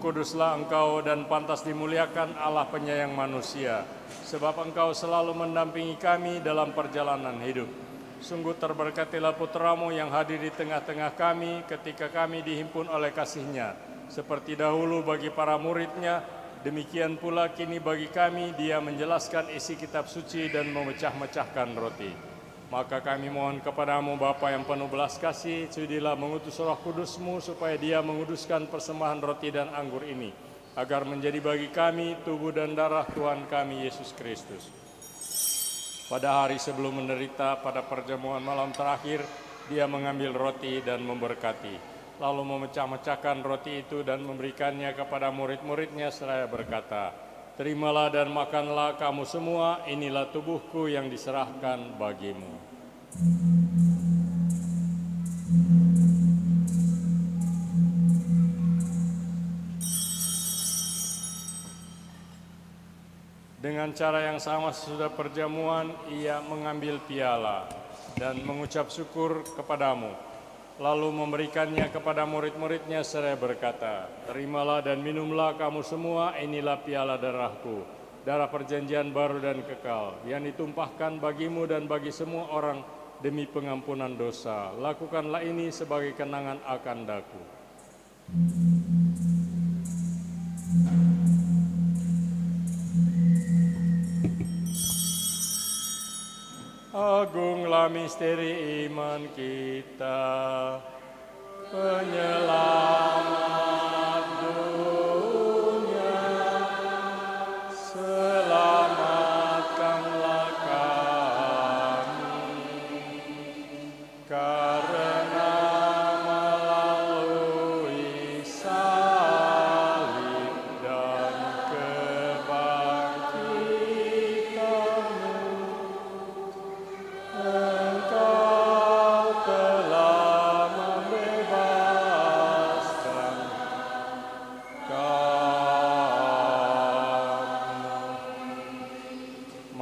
Kuduslah Engkau dan pantas dimuliakan Allah penyayang manusia, sebab Engkau selalu mendampingi kami dalam perjalanan hidup. Sungguh terberkatilah putra-Mu yang hadir di tengah-tengah kami ketika kami dihimpun oleh kasih-Nya. Seperti dahulu bagi para murid-Nya, demikian pula kini bagi kami Dia menjelaskan isi kitab suci dan memecah-mecahkan roti. Maka kami mohon kepadamu Bapa yang penuh belas kasih, sudilah mengutus Roh Kudus-Mu supaya Dia menguduskan persembahan roti dan anggur ini, agar menjadi bagi kami tubuh dan darah Tuhan kami Yesus Kristus. Pada hari sebelum menderita, pada perjamuan malam terakhir, Dia mengambil roti dan memberkati, lalu memecah-mecahkan roti itu dan memberikannya kepada murid-murid-Nya seraya berkata, "Terimalah dan makanlah kamu semua, inilah tubuhku yang diserahkan bagimu." Dengan cara yang sama sesudah perjamuan, Ia mengambil piala dan mengucap syukur kepadamu, lalu memberikannya kepada murid-murid-Nya seraya berkata, "Terimalah dan minumlah kamu semua, inilah piala darahku, darah perjanjian baru dan kekal, yang ditumpahkan bagimu dan bagi semua orang demi pengampunan dosa. Lakukanlah ini sebagai kenangan akan daku." Agunglah misteri iman kita, penyelamat dunia, selamatkanlah kami, karena melalui salib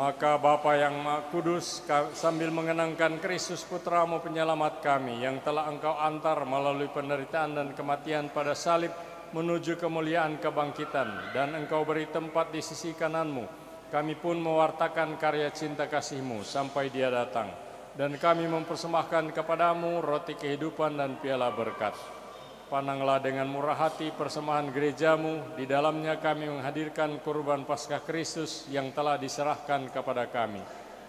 Maka Bapa yang Maha Kudus, sambil mengenangkan Kristus Putramu penyelamat kami, yang telah Engkau antar melalui penderitaan dan kematian pada salib menuju kemuliaan kebangkitan, dan Engkau beri tempat di sisi kanan-Mu, kami pun mewartakan karya cinta kasih-Mu sampai Dia datang. Dan kami mempersembahkan kepadamu roti kehidupan dan piala berkat. Pandanglah dengan murah hati persembahan gerejamu, di dalamnya kami menghadirkan kurban Paskah Kristus yang telah diserahkan kepada kami.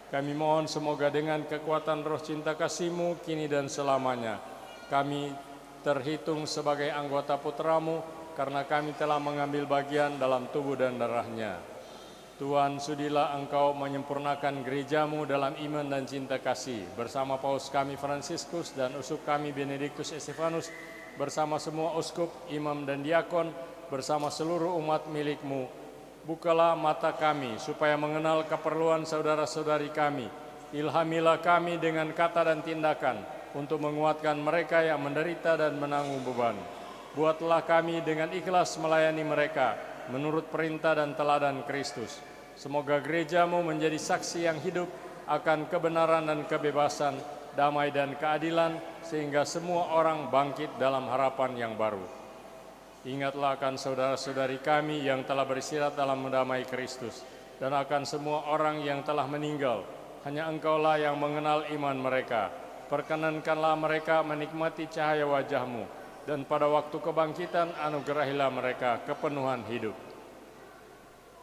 Kami mohon semoga dengan kekuatan roh cinta kasih-Mu kini dan selamanya, kami terhitung sebagai anggota putramu, karena kami telah mengambil bagian dalam tubuh dan darahnya. Tuhan, sudilah Engkau menyempurnakan gerejamu dalam iman dan cinta kasih, bersama Paus kami Fransiskus dan uskup kami Benediktus Estefanus, bersama semua uskup, imam dan diakon, bersama seluruh umat milik-Mu. Bukalah mata kami supaya mengenal keperluan saudara-saudari kami. Ilhamilah kami dengan kata dan tindakan untuk menguatkan mereka yang menderita dan menanggung beban. Buatlah kami dengan ikhlas melayani mereka menurut perintah dan teladan Kristus. Semoga gerejamu menjadi saksi yang hidup akan kebenaran dan kebebasan, damai dan keadilan, sehingga semua orang bangkit dalam harapan yang baru. Ingatlah akan saudara-saudari kami yang telah beristirahat dalam damai Kristus, dan akan semua orang yang telah meninggal. Hanya Engkaulah yang mengenal iman mereka. Perkenankanlah mereka menikmati cahaya wajah-Mu, dan pada waktu kebangkitan anugerahilah mereka kepenuhan hidup.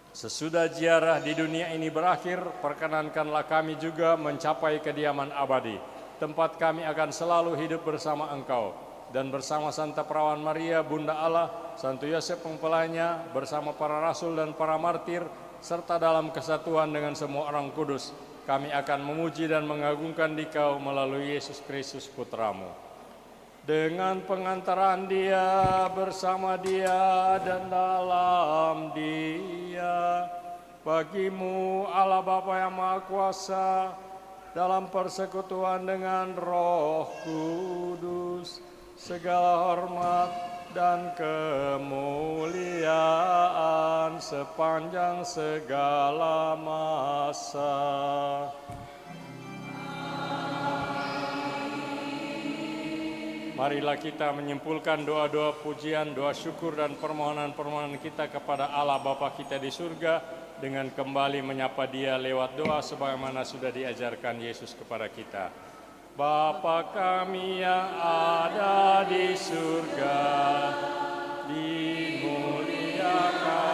Sesudah ziarah di dunia ini berakhir, perkenankanlah kami juga mencapai kediaman abadi. Tempat kami akan selalu hidup bersama Engkau, dan bersama Santa Perawan Maria, Bunda Allah, Santo Yosef Mempelainya, bersama para rasul dan para martir, serta dalam kesatuan dengan semua orang kudus, kami akan memuji dan mengagungkan Dikau melalui Yesus Kristus Putramu. Dengan pengantaran Dia, bersama Dia, dan dalam Dia, bagi-Mu Allah Bapa yang Maha Kuasa, dalam persekutuan dengan Roh Kudus, segala hormat dan kemuliaan sepanjang segala masa. Marilah kita menyimpulkan doa-doa pujian, doa syukur dan permohonan-permohonan kita kepada Allah Bapa kita di surga dengan kembali menyapa Dia lewat doa sebagaimana sudah diajarkan Yesus kepada kita. Bapa kami yang ada di surga, dimuliakan.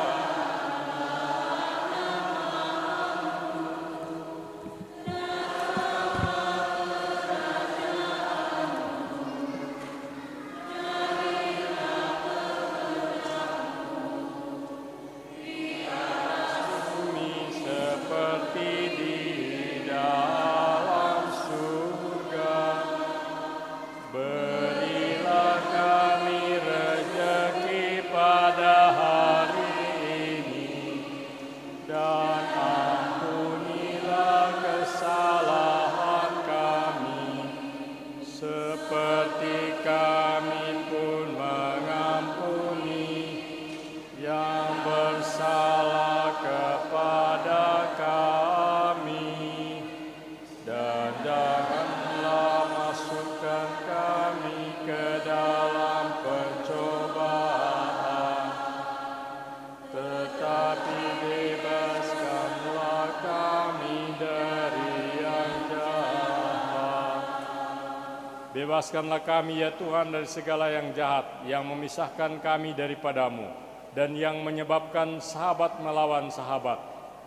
Bebaskanlah kami ya Tuhan dari segala yang jahat, yang memisahkan kami daripada-Mu, dan yang menyebabkan sahabat melawan sahabat.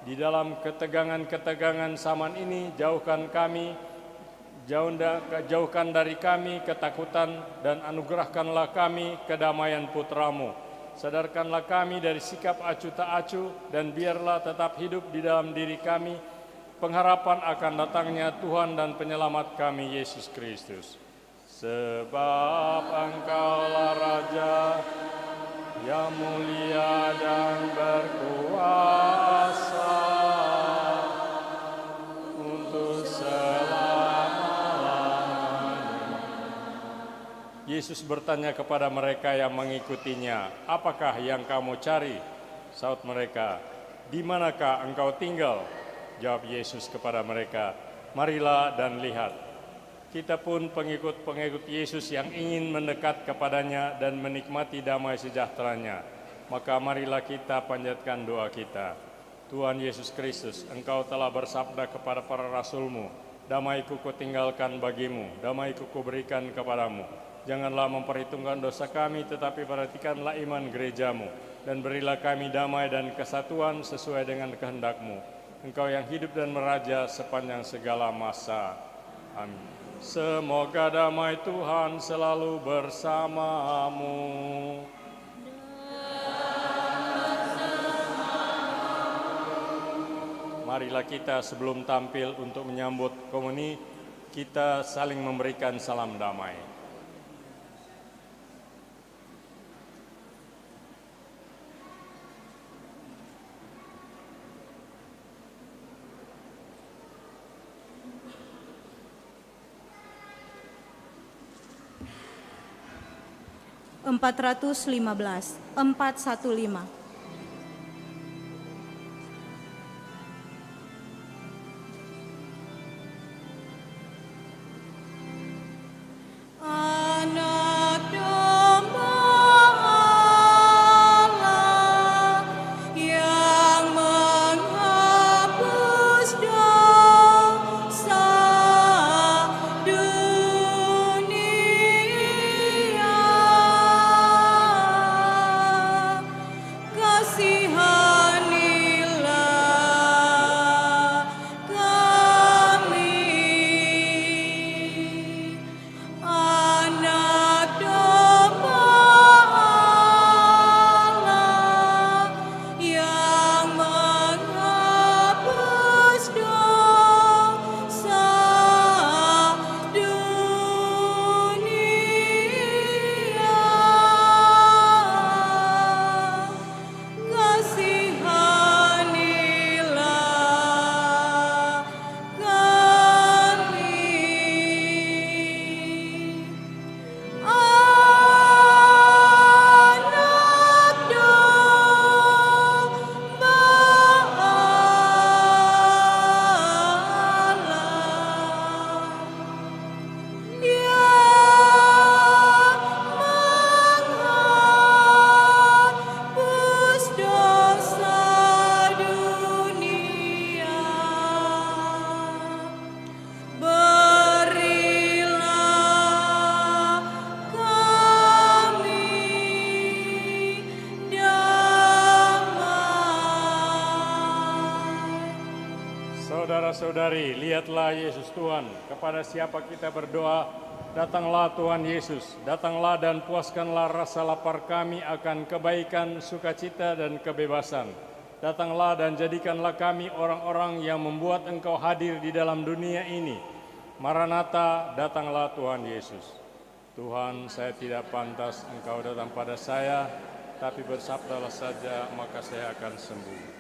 Di dalam ketegangan-ketegangan zaman ini, jauhkan dari kami ketakutan, dan anugerahkanlah kami kedamaian Putra-Mu. Sadarkanlah kami dari sikap acuh tak acuh, dan biarlah tetap hidup di dalam diri kami pengharapan akan datangnya Tuhan dan penyelamat kami, Yesus Kristus. Sebab Engkaulah Raja yang mulia dan berkuasa untuk selama-lamanya. Yesus bertanya kepada mereka yang mengikutinya, "Apakah yang kamu cari?" Saut mereka, "Di manakah engkau tinggal?" Jawab Yesus kepada mereka, marilah dan lihat. Kita pun pengikut-pengikut Yesus yang ingin mendekat kepadanya dan menikmati damai sejahtera-Nya. Maka marilah kita panjatkan doa kita. Tuhan Yesus Kristus, Engkau telah bersabda kepada para rasul-Mu, damai-Ku kutinggalkan bagimu, damai-Ku kuberikan kepadamu. Janganlah memperhitungkan dosa kami, tetapi perhatikanlah iman gereja-Mu, dan berilah kami damai dan kesatuan sesuai dengan kehendak-Mu. Engkau yang hidup dan meraja sepanjang segala masa. Amin. Semoga damai Tuhan selalu bersamamu. Marilah kita sebelum tampil untuk menyambut komuni, kita saling memberikan salam damai. Empat 415. Saudara-saudari, lihatlah Yesus Tuhan, kepada siapa kita berdoa, datanglah Tuhan Yesus, datanglah dan puaskanlah rasa lapar kami akan kebaikan, sukacita dan kebebasan. Datanglah dan jadikanlah kami orang-orang yang membuat Engkau hadir di dalam dunia ini. Maranatha, datanglah Tuhan Yesus. Tuhan, saya tidak pantas Engkau datang pada saya, tapi bersabdalah saja, maka saya akan sembuh.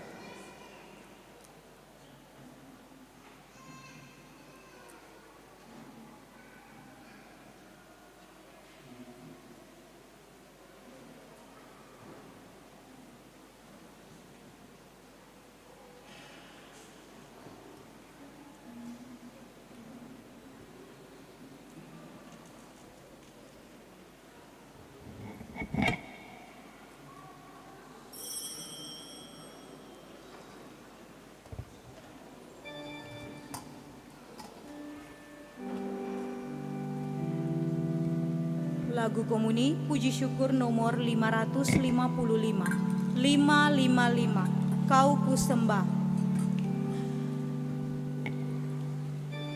Lagu komuni puji syukur nomor 555. 555. Kau ku sembah.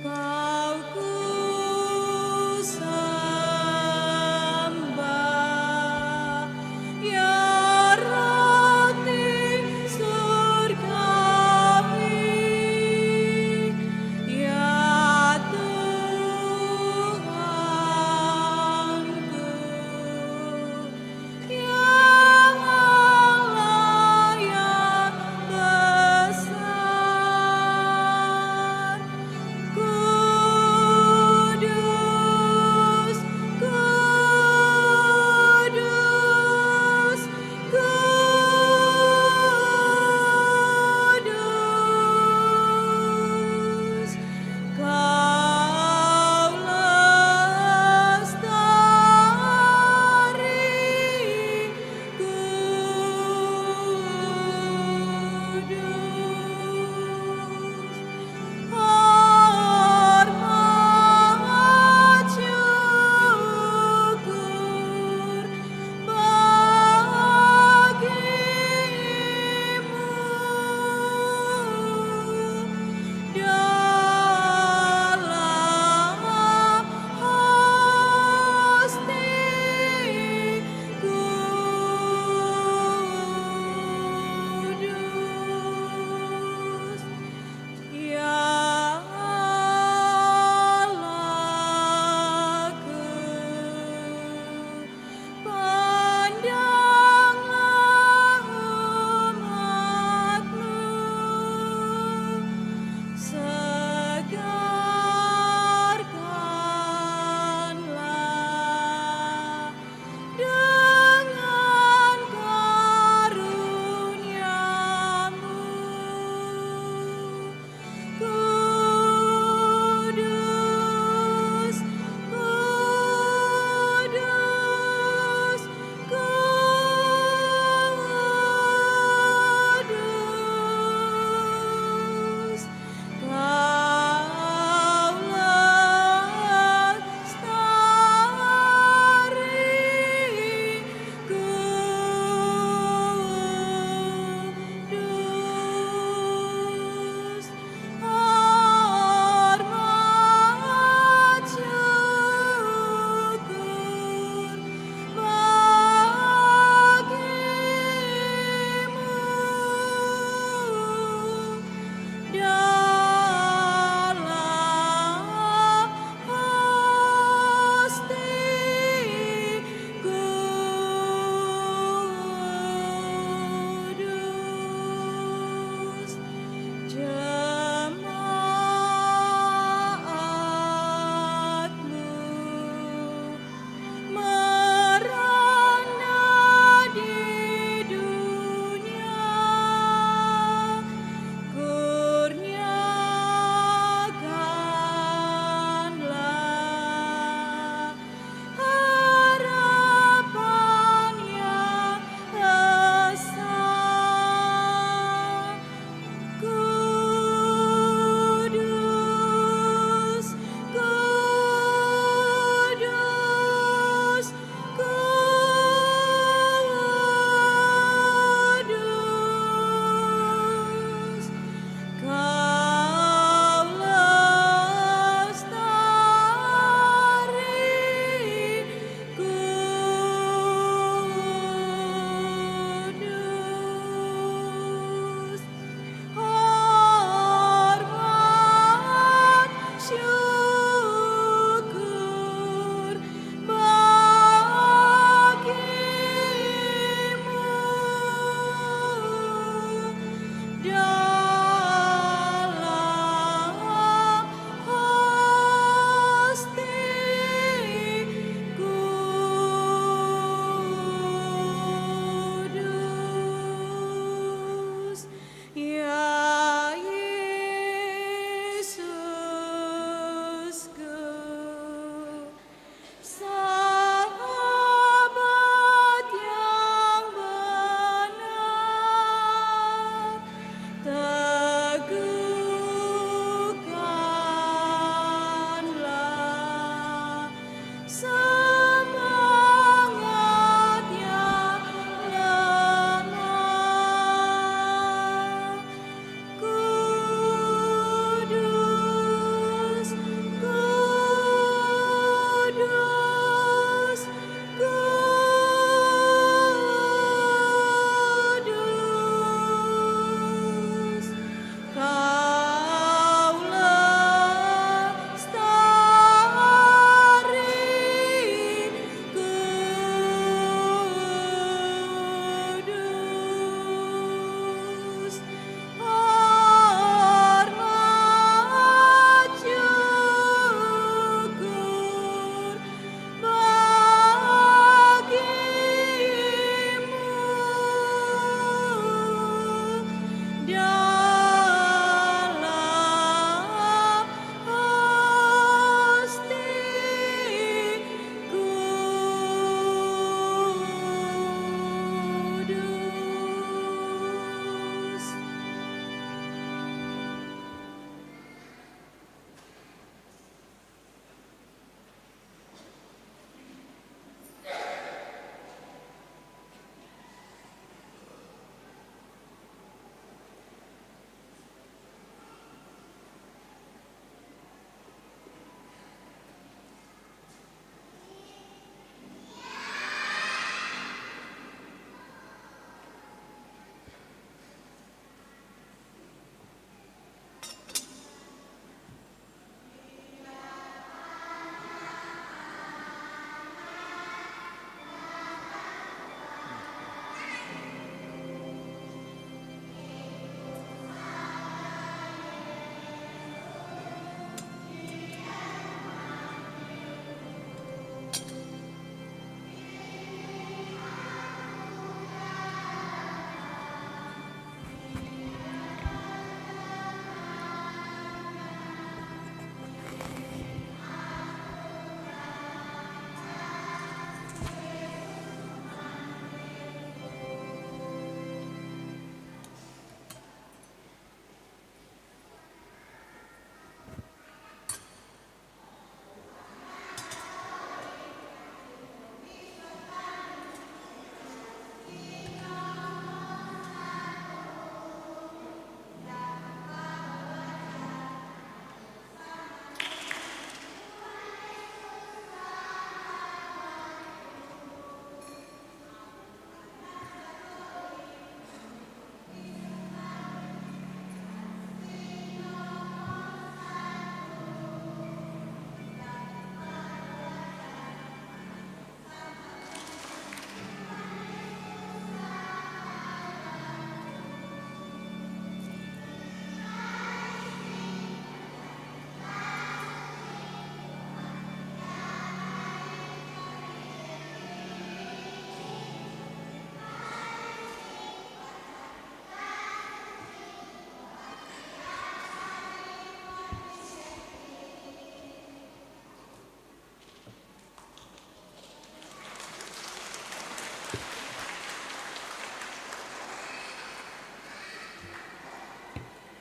Kau ku sembah, ya roti surgawi, ya Tuhanku, ya Allah yang besar.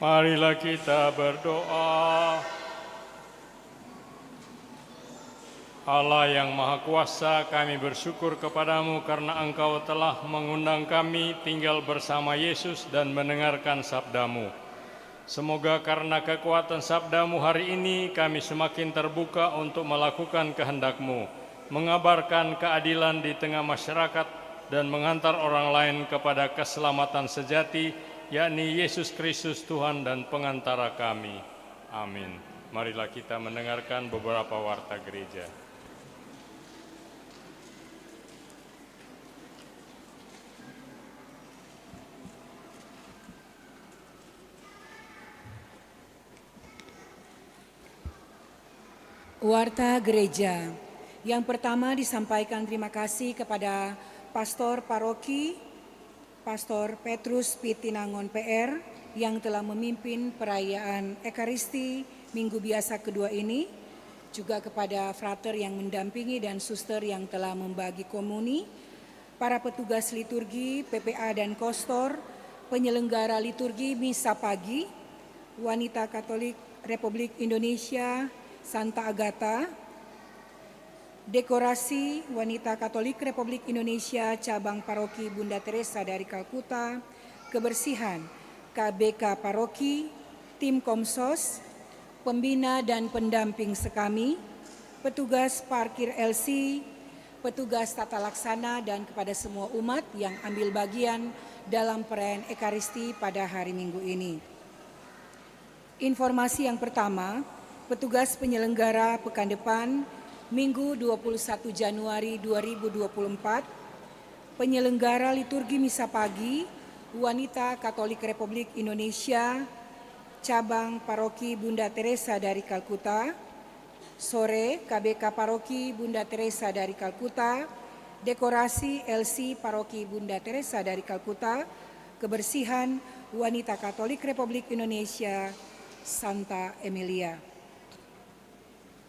Marilah kita berdoa. Allah yang Maha Kuasa, kami bersyukur kepadamu karena Engkau telah mengundang kami tinggal bersama Yesus dan mendengarkan sabdamu. Semoga karena kekuatan sabdamu hari ini kami semakin terbuka untuk melakukan kehendak-Mu, mengabarkan keadilan di tengah masyarakat dan mengantar orang lain kepada keselamatan sejati, yakni Yesus Kristus Tuhan dan pengantara kami. Amin. Marilah kita mendengarkan beberapa warta gereja. Warta Gereja. Yang pertama disampaikan terima kasih kepada Pastor Paroki, Pastor Petrus Pitinangon PR yang telah memimpin perayaan Ekaristi Minggu Biasa kedua ini, juga kepada frater yang mendampingi dan suster yang telah membagi komuni, para petugas liturgi, PPA dan Kostor, penyelenggara liturgi Misa Pagi, Wanita Katolik Republik Indonesia, Santa Agatha, dekorasi Wanita Katolik Republik Indonesia Cabang Paroki Bunda Teresa dari Kalkuta, kebersihan KBK Paroki, tim Komsos, pembina dan pendamping sekami, petugas parkir LC, petugas tata laksana dan kepada semua umat yang ambil bagian dalam perayaan Ekaristi pada hari Minggu ini. Informasi yang pertama, petugas penyelenggara pekan depan Minggu 21 Januari 2024, penyelenggara liturgi Misa Pagi Wanita Katolik Republik Indonesia Cabang Paroki Bunda Teresa dari Kalkuta, sore KBK Paroki Bunda Teresa dari Kalkuta, dekorasi LC Paroki Bunda Teresa dari Kalkuta, kebersihan Wanita Katolik Republik Indonesia Santa Emilia.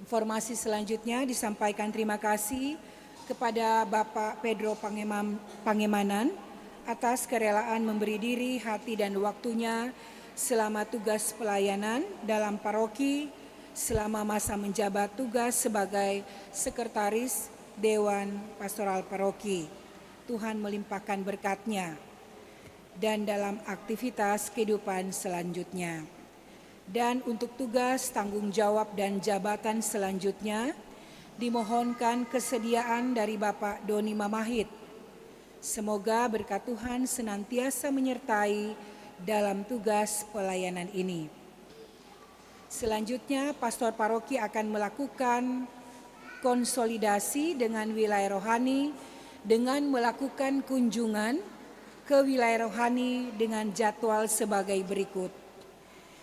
Informasi selanjutnya disampaikan terima kasih kepada Bapak Pedro Pangemanan atas kerelaan memberi diri, hati dan waktunya selama tugas pelayanan dalam paroki selama masa menjabat tugas sebagai Sekretaris Dewan Pastoral Paroki. Tuhan melimpahkan berkat-Nya dan dalam aktivitas kehidupan selanjutnya. Dan untuk tugas, tanggung jawab dan jabatan selanjutnya dimohonkan kesediaan dari Bapak Doni Mamahit. Semoga berkat Tuhan senantiasa menyertai dalam tugas pelayanan ini. Selanjutnya, Pastor Paroki akan melakukan konsolidasi dengan wilayah rohani dengan melakukan kunjungan ke wilayah rohani dengan jadwal sebagai berikut.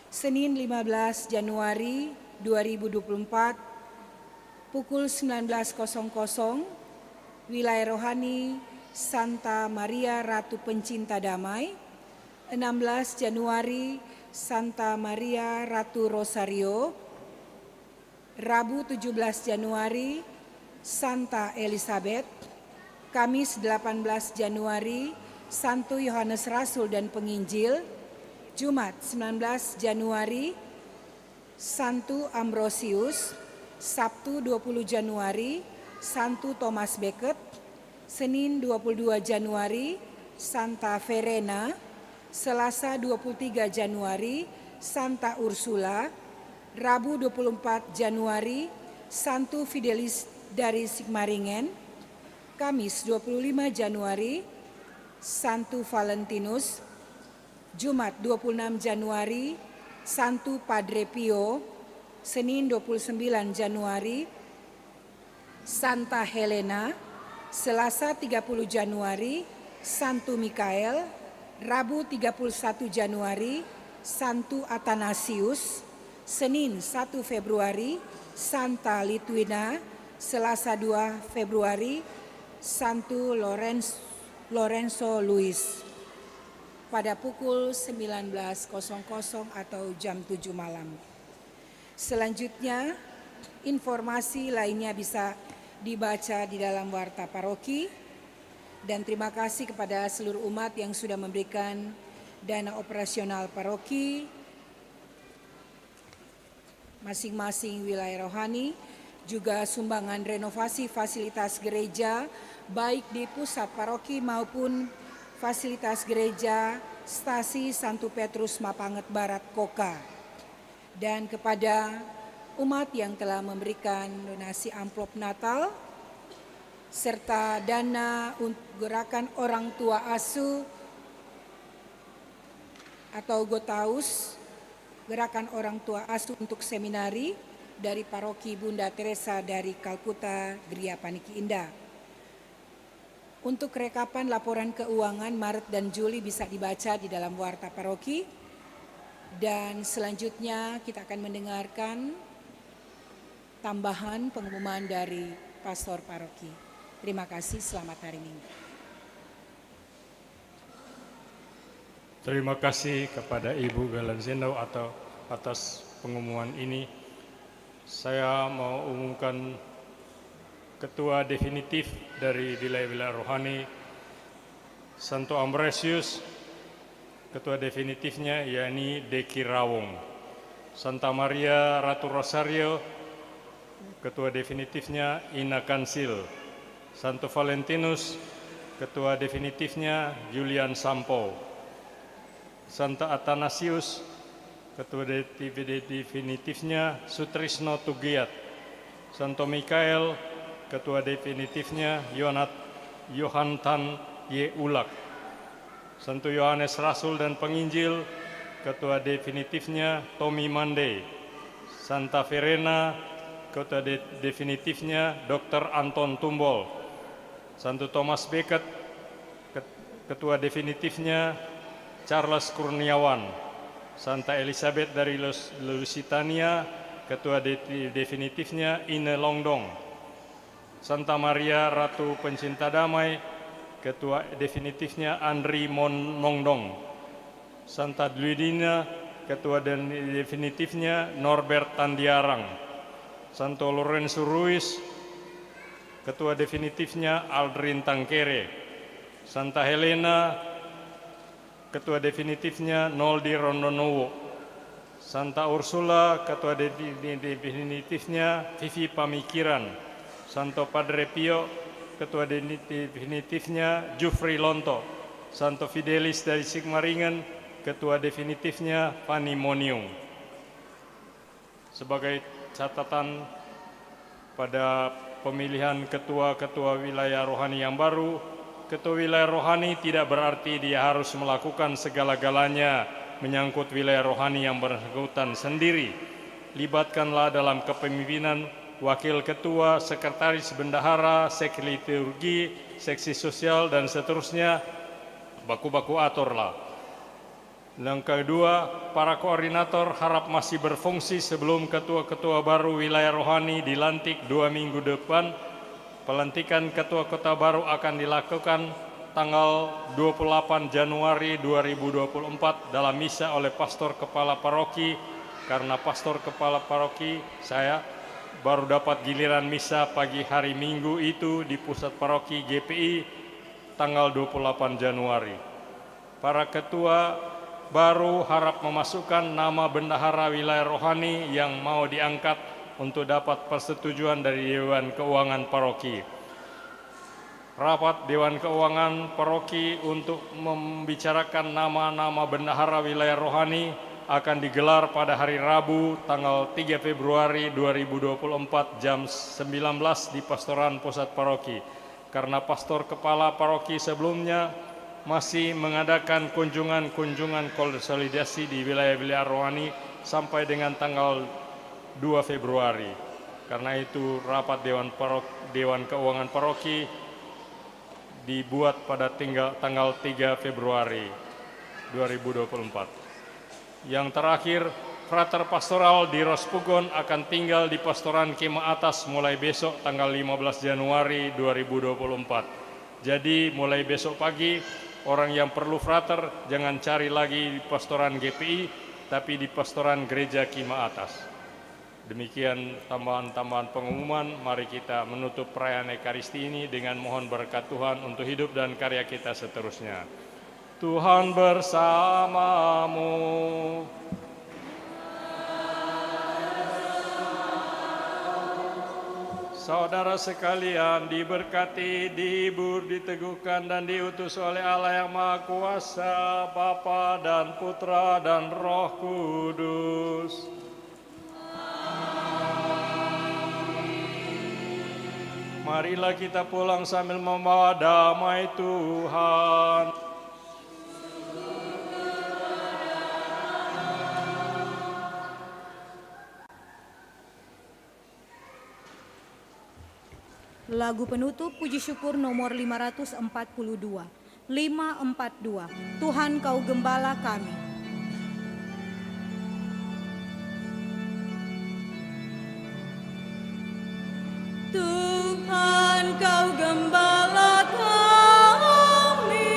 Senin 15 Januari 2024 pukul 19.00 wilayah rohani Santa Maria Ratu Pencinta Damai. 16 Januari Santa Maria Ratu Rosario. Rabu 17 Januari Santa Elizabeth. Kamis 18 Januari Santo Yohanes Rasul dan Penginjil. Jumat 19 Januari Santo Ambrosius, Sabtu 20 Januari Santo Thomas Becket, Senin 22 Januari Santa Verena, Selasa 23 Januari Santa Ursula, Rabu 24 Januari Santo Fidelis dari Sigmaringen, Kamis 25 Januari Santo Valentinus, Jumat 26 Januari Santo Padre Pio, Senin 29 Januari Santa Helena, Selasa 30 Januari Santo Mikael, Rabu 31 Januari Santo Athanasius, Senin 1 Februari Santa Litwina, Selasa 2 Februari Santo Lorenzo Luis. Pada pukul 19.00 atau jam 7 malam. Selanjutnya, informasi lainnya bisa dibaca di dalam Warta Paroki. Dan terima kasih kepada seluruh umat yang sudah memberikan dana operasional paroki masing-masing wilayah rohani, juga sumbangan renovasi fasilitas gereja, baik di pusat paroki maupun fasilitas gereja Stasi Santo Petrus Mapanget Barat Koka. Dan kepada umat yang telah memberikan donasi amplop Natal, serta dana untuk gerakan orang tua asuh atau Gotaus, gerakan orang tua asuh untuk seminari dari paroki Bunda Teresa dari Kalkuta, Gria Paniki Indah. Untuk rekapan laporan keuangan Maret dan Juli bisa dibaca di dalam warta paroki. Dan selanjutnya kita akan mendengarkan tambahan pengumuman dari pastor paroki. Terima kasih, selamat hari Minggu. Terima kasih kepada Ibu Galanzeno atas pengumuman ini. Saya mau umumkan Ketua definitif dari wilayah-wilayah rohani, Santo Ambrosius. Ketua definitifnya yakni Deki Rawong. Santa Maria Ratu Rosario, Ketua definitifnya Ina Kansil. Santo Valentinus, Ketua definitifnya Julian Sampo. Santa Athanasius, Ketua definitifnya Sutrisno Tugiat. Santo Mikael, Ketua definitifnya Yohantan Y. Ulak. Santo Yohanes Rasul dan Penginjil, Ketua definitifnya Tommy Mande. Santa Verena, Ketua definitifnya Dr. Anton Tumbol. Santo Thomas Becket, Ketua definitifnya Charles Kurniawan. Santa Elizabeth dari Lusitania, Ketua definitifnya Ine Longdong. Santa Maria Ratu Pencinta Damai, Ketua definitifnya Andri Monongdong. Santa Dluidina, Ketua definitifnya Norbert Tandiarang. Santo Lorenzo Ruiz, Ketua definitifnya Aldrin Tangkere. Santa Helena, Ketua definitifnya Noldi Rondonowo. Santa Ursula, Ketua definitifnya Vivi Pamikiran. Santo Padre Pio, Ketua definitifnya Jufri Lonto. Santo Fidelis dari Sigmaringen, Ketua definitifnya Fanny Moniung. Sebagai catatan pada pemilihan ketua-ketua wilayah rohani yang baru, ketua wilayah rohani tidak berarti dia harus melakukan segala-galanya menyangkut wilayah rohani yang bersangkutan sendiri. Libatkanlah dalam kepemimpinan wakil ketua, sekretaris bendahara, sekliturgi, seksi sosial, dan seterusnya. Baku-baku aturlah. Yang kedua, para koordinator harap masih berfungsi sebelum ketua-ketua baru wilayah rohani dilantik 2 minggu depan. Pelantikan ketua-ketua baru akan dilakukan tanggal 28 Januari 2024 dalam misa oleh pastor kepala paroki. Karena pastor kepala paroki saya baru dapat giliran misa pagi hari Minggu itu di pusat paroki GPI tanggal 28 Januari. Para ketua baru harap memasukkan nama bendahara wilayah rohani yang mau diangkat untuk dapat persetujuan dari Dewan Keuangan Paroki. Rapat Dewan Keuangan Paroki untuk membicarakan nama-nama bendahara wilayah rohani akan digelar pada hari Rabu tanggal 3 Februari 2024 jam 19 di Pastoran Pusat Paroki. Karena pastor kepala paroki sebelumnya masih mengadakan kunjungan-kunjungan konsolidasi di wilayah-wilayah rohani sampai dengan tanggal 2 Februari. Karena itu rapat Dewan Keuangan Paroki dibuat pada tanggal 3 Februari 2024. Yang terakhir, frater pastoral di Rospugon akan tinggal di Pastoran Kemah Atas mulai besok tanggal 15 Januari 2024. Jadi mulai besok pagi, orang yang perlu frater jangan cari lagi di Pastoran GPI, tapi di Pastoran Gereja Kemah Atas. Demikian tambahan-tambahan pengumuman. Mari kita menutup perayaan Ekaristi ini dengan mohon berkat Tuhan untuk hidup dan karya kita seterusnya. Tuhan bersamamu. saudara sekalian diberkati, dihibur, diteguhkan, dan diutus oleh Allah yang Maha Kuasa, Bapa dan Putra dan Roh Kudus. Marilah kita pulang sambil membawa damai Tuhan. Lagu penutup puji syukur nomor 542. 542. Tuhan Kau Gembala kami. Tuhan Kau Gembala kami,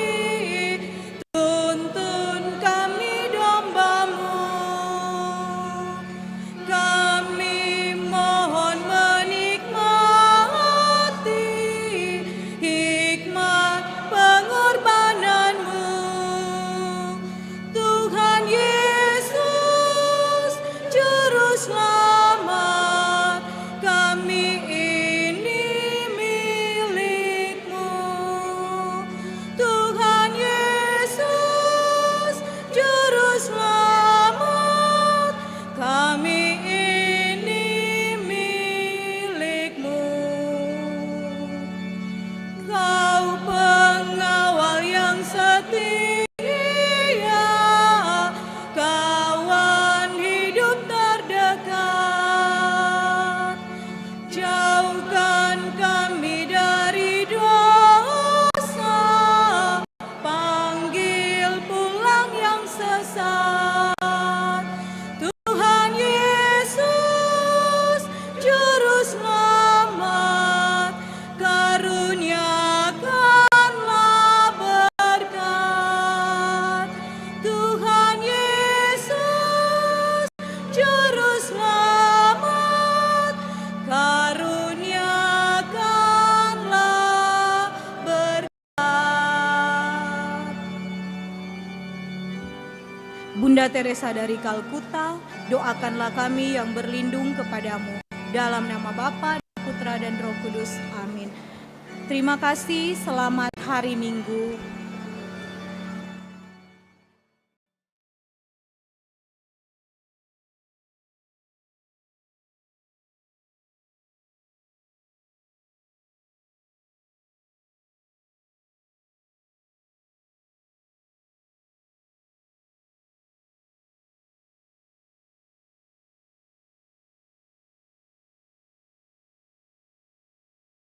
tuntun kami domba-Mu. Kami mohon menikmati hikmat pengorbanan-Mu. Tuhan Yesus, Juru Selamat, kami ini milik-Mu. Tuhan Yesus, Juru Selamat, kami ini milik-Mu. Kau pengawal yang setia, kawan hidup terdekat. Jauhkan kami dari dosa, panggil pulang yang sesat. Tuhan Yesus, Juru Selamat, karuniakanlah berkat. Tuhan Yesus, Juru Selamat, karuniakanlah berkat. Bunda Teresa dari Kalkuta, doakanlah kami yang berlindung kepadamu. Dalam nama Bapa, Putra, dan Roh Kudus. Amin. Terima kasih, selamat hari Minggu.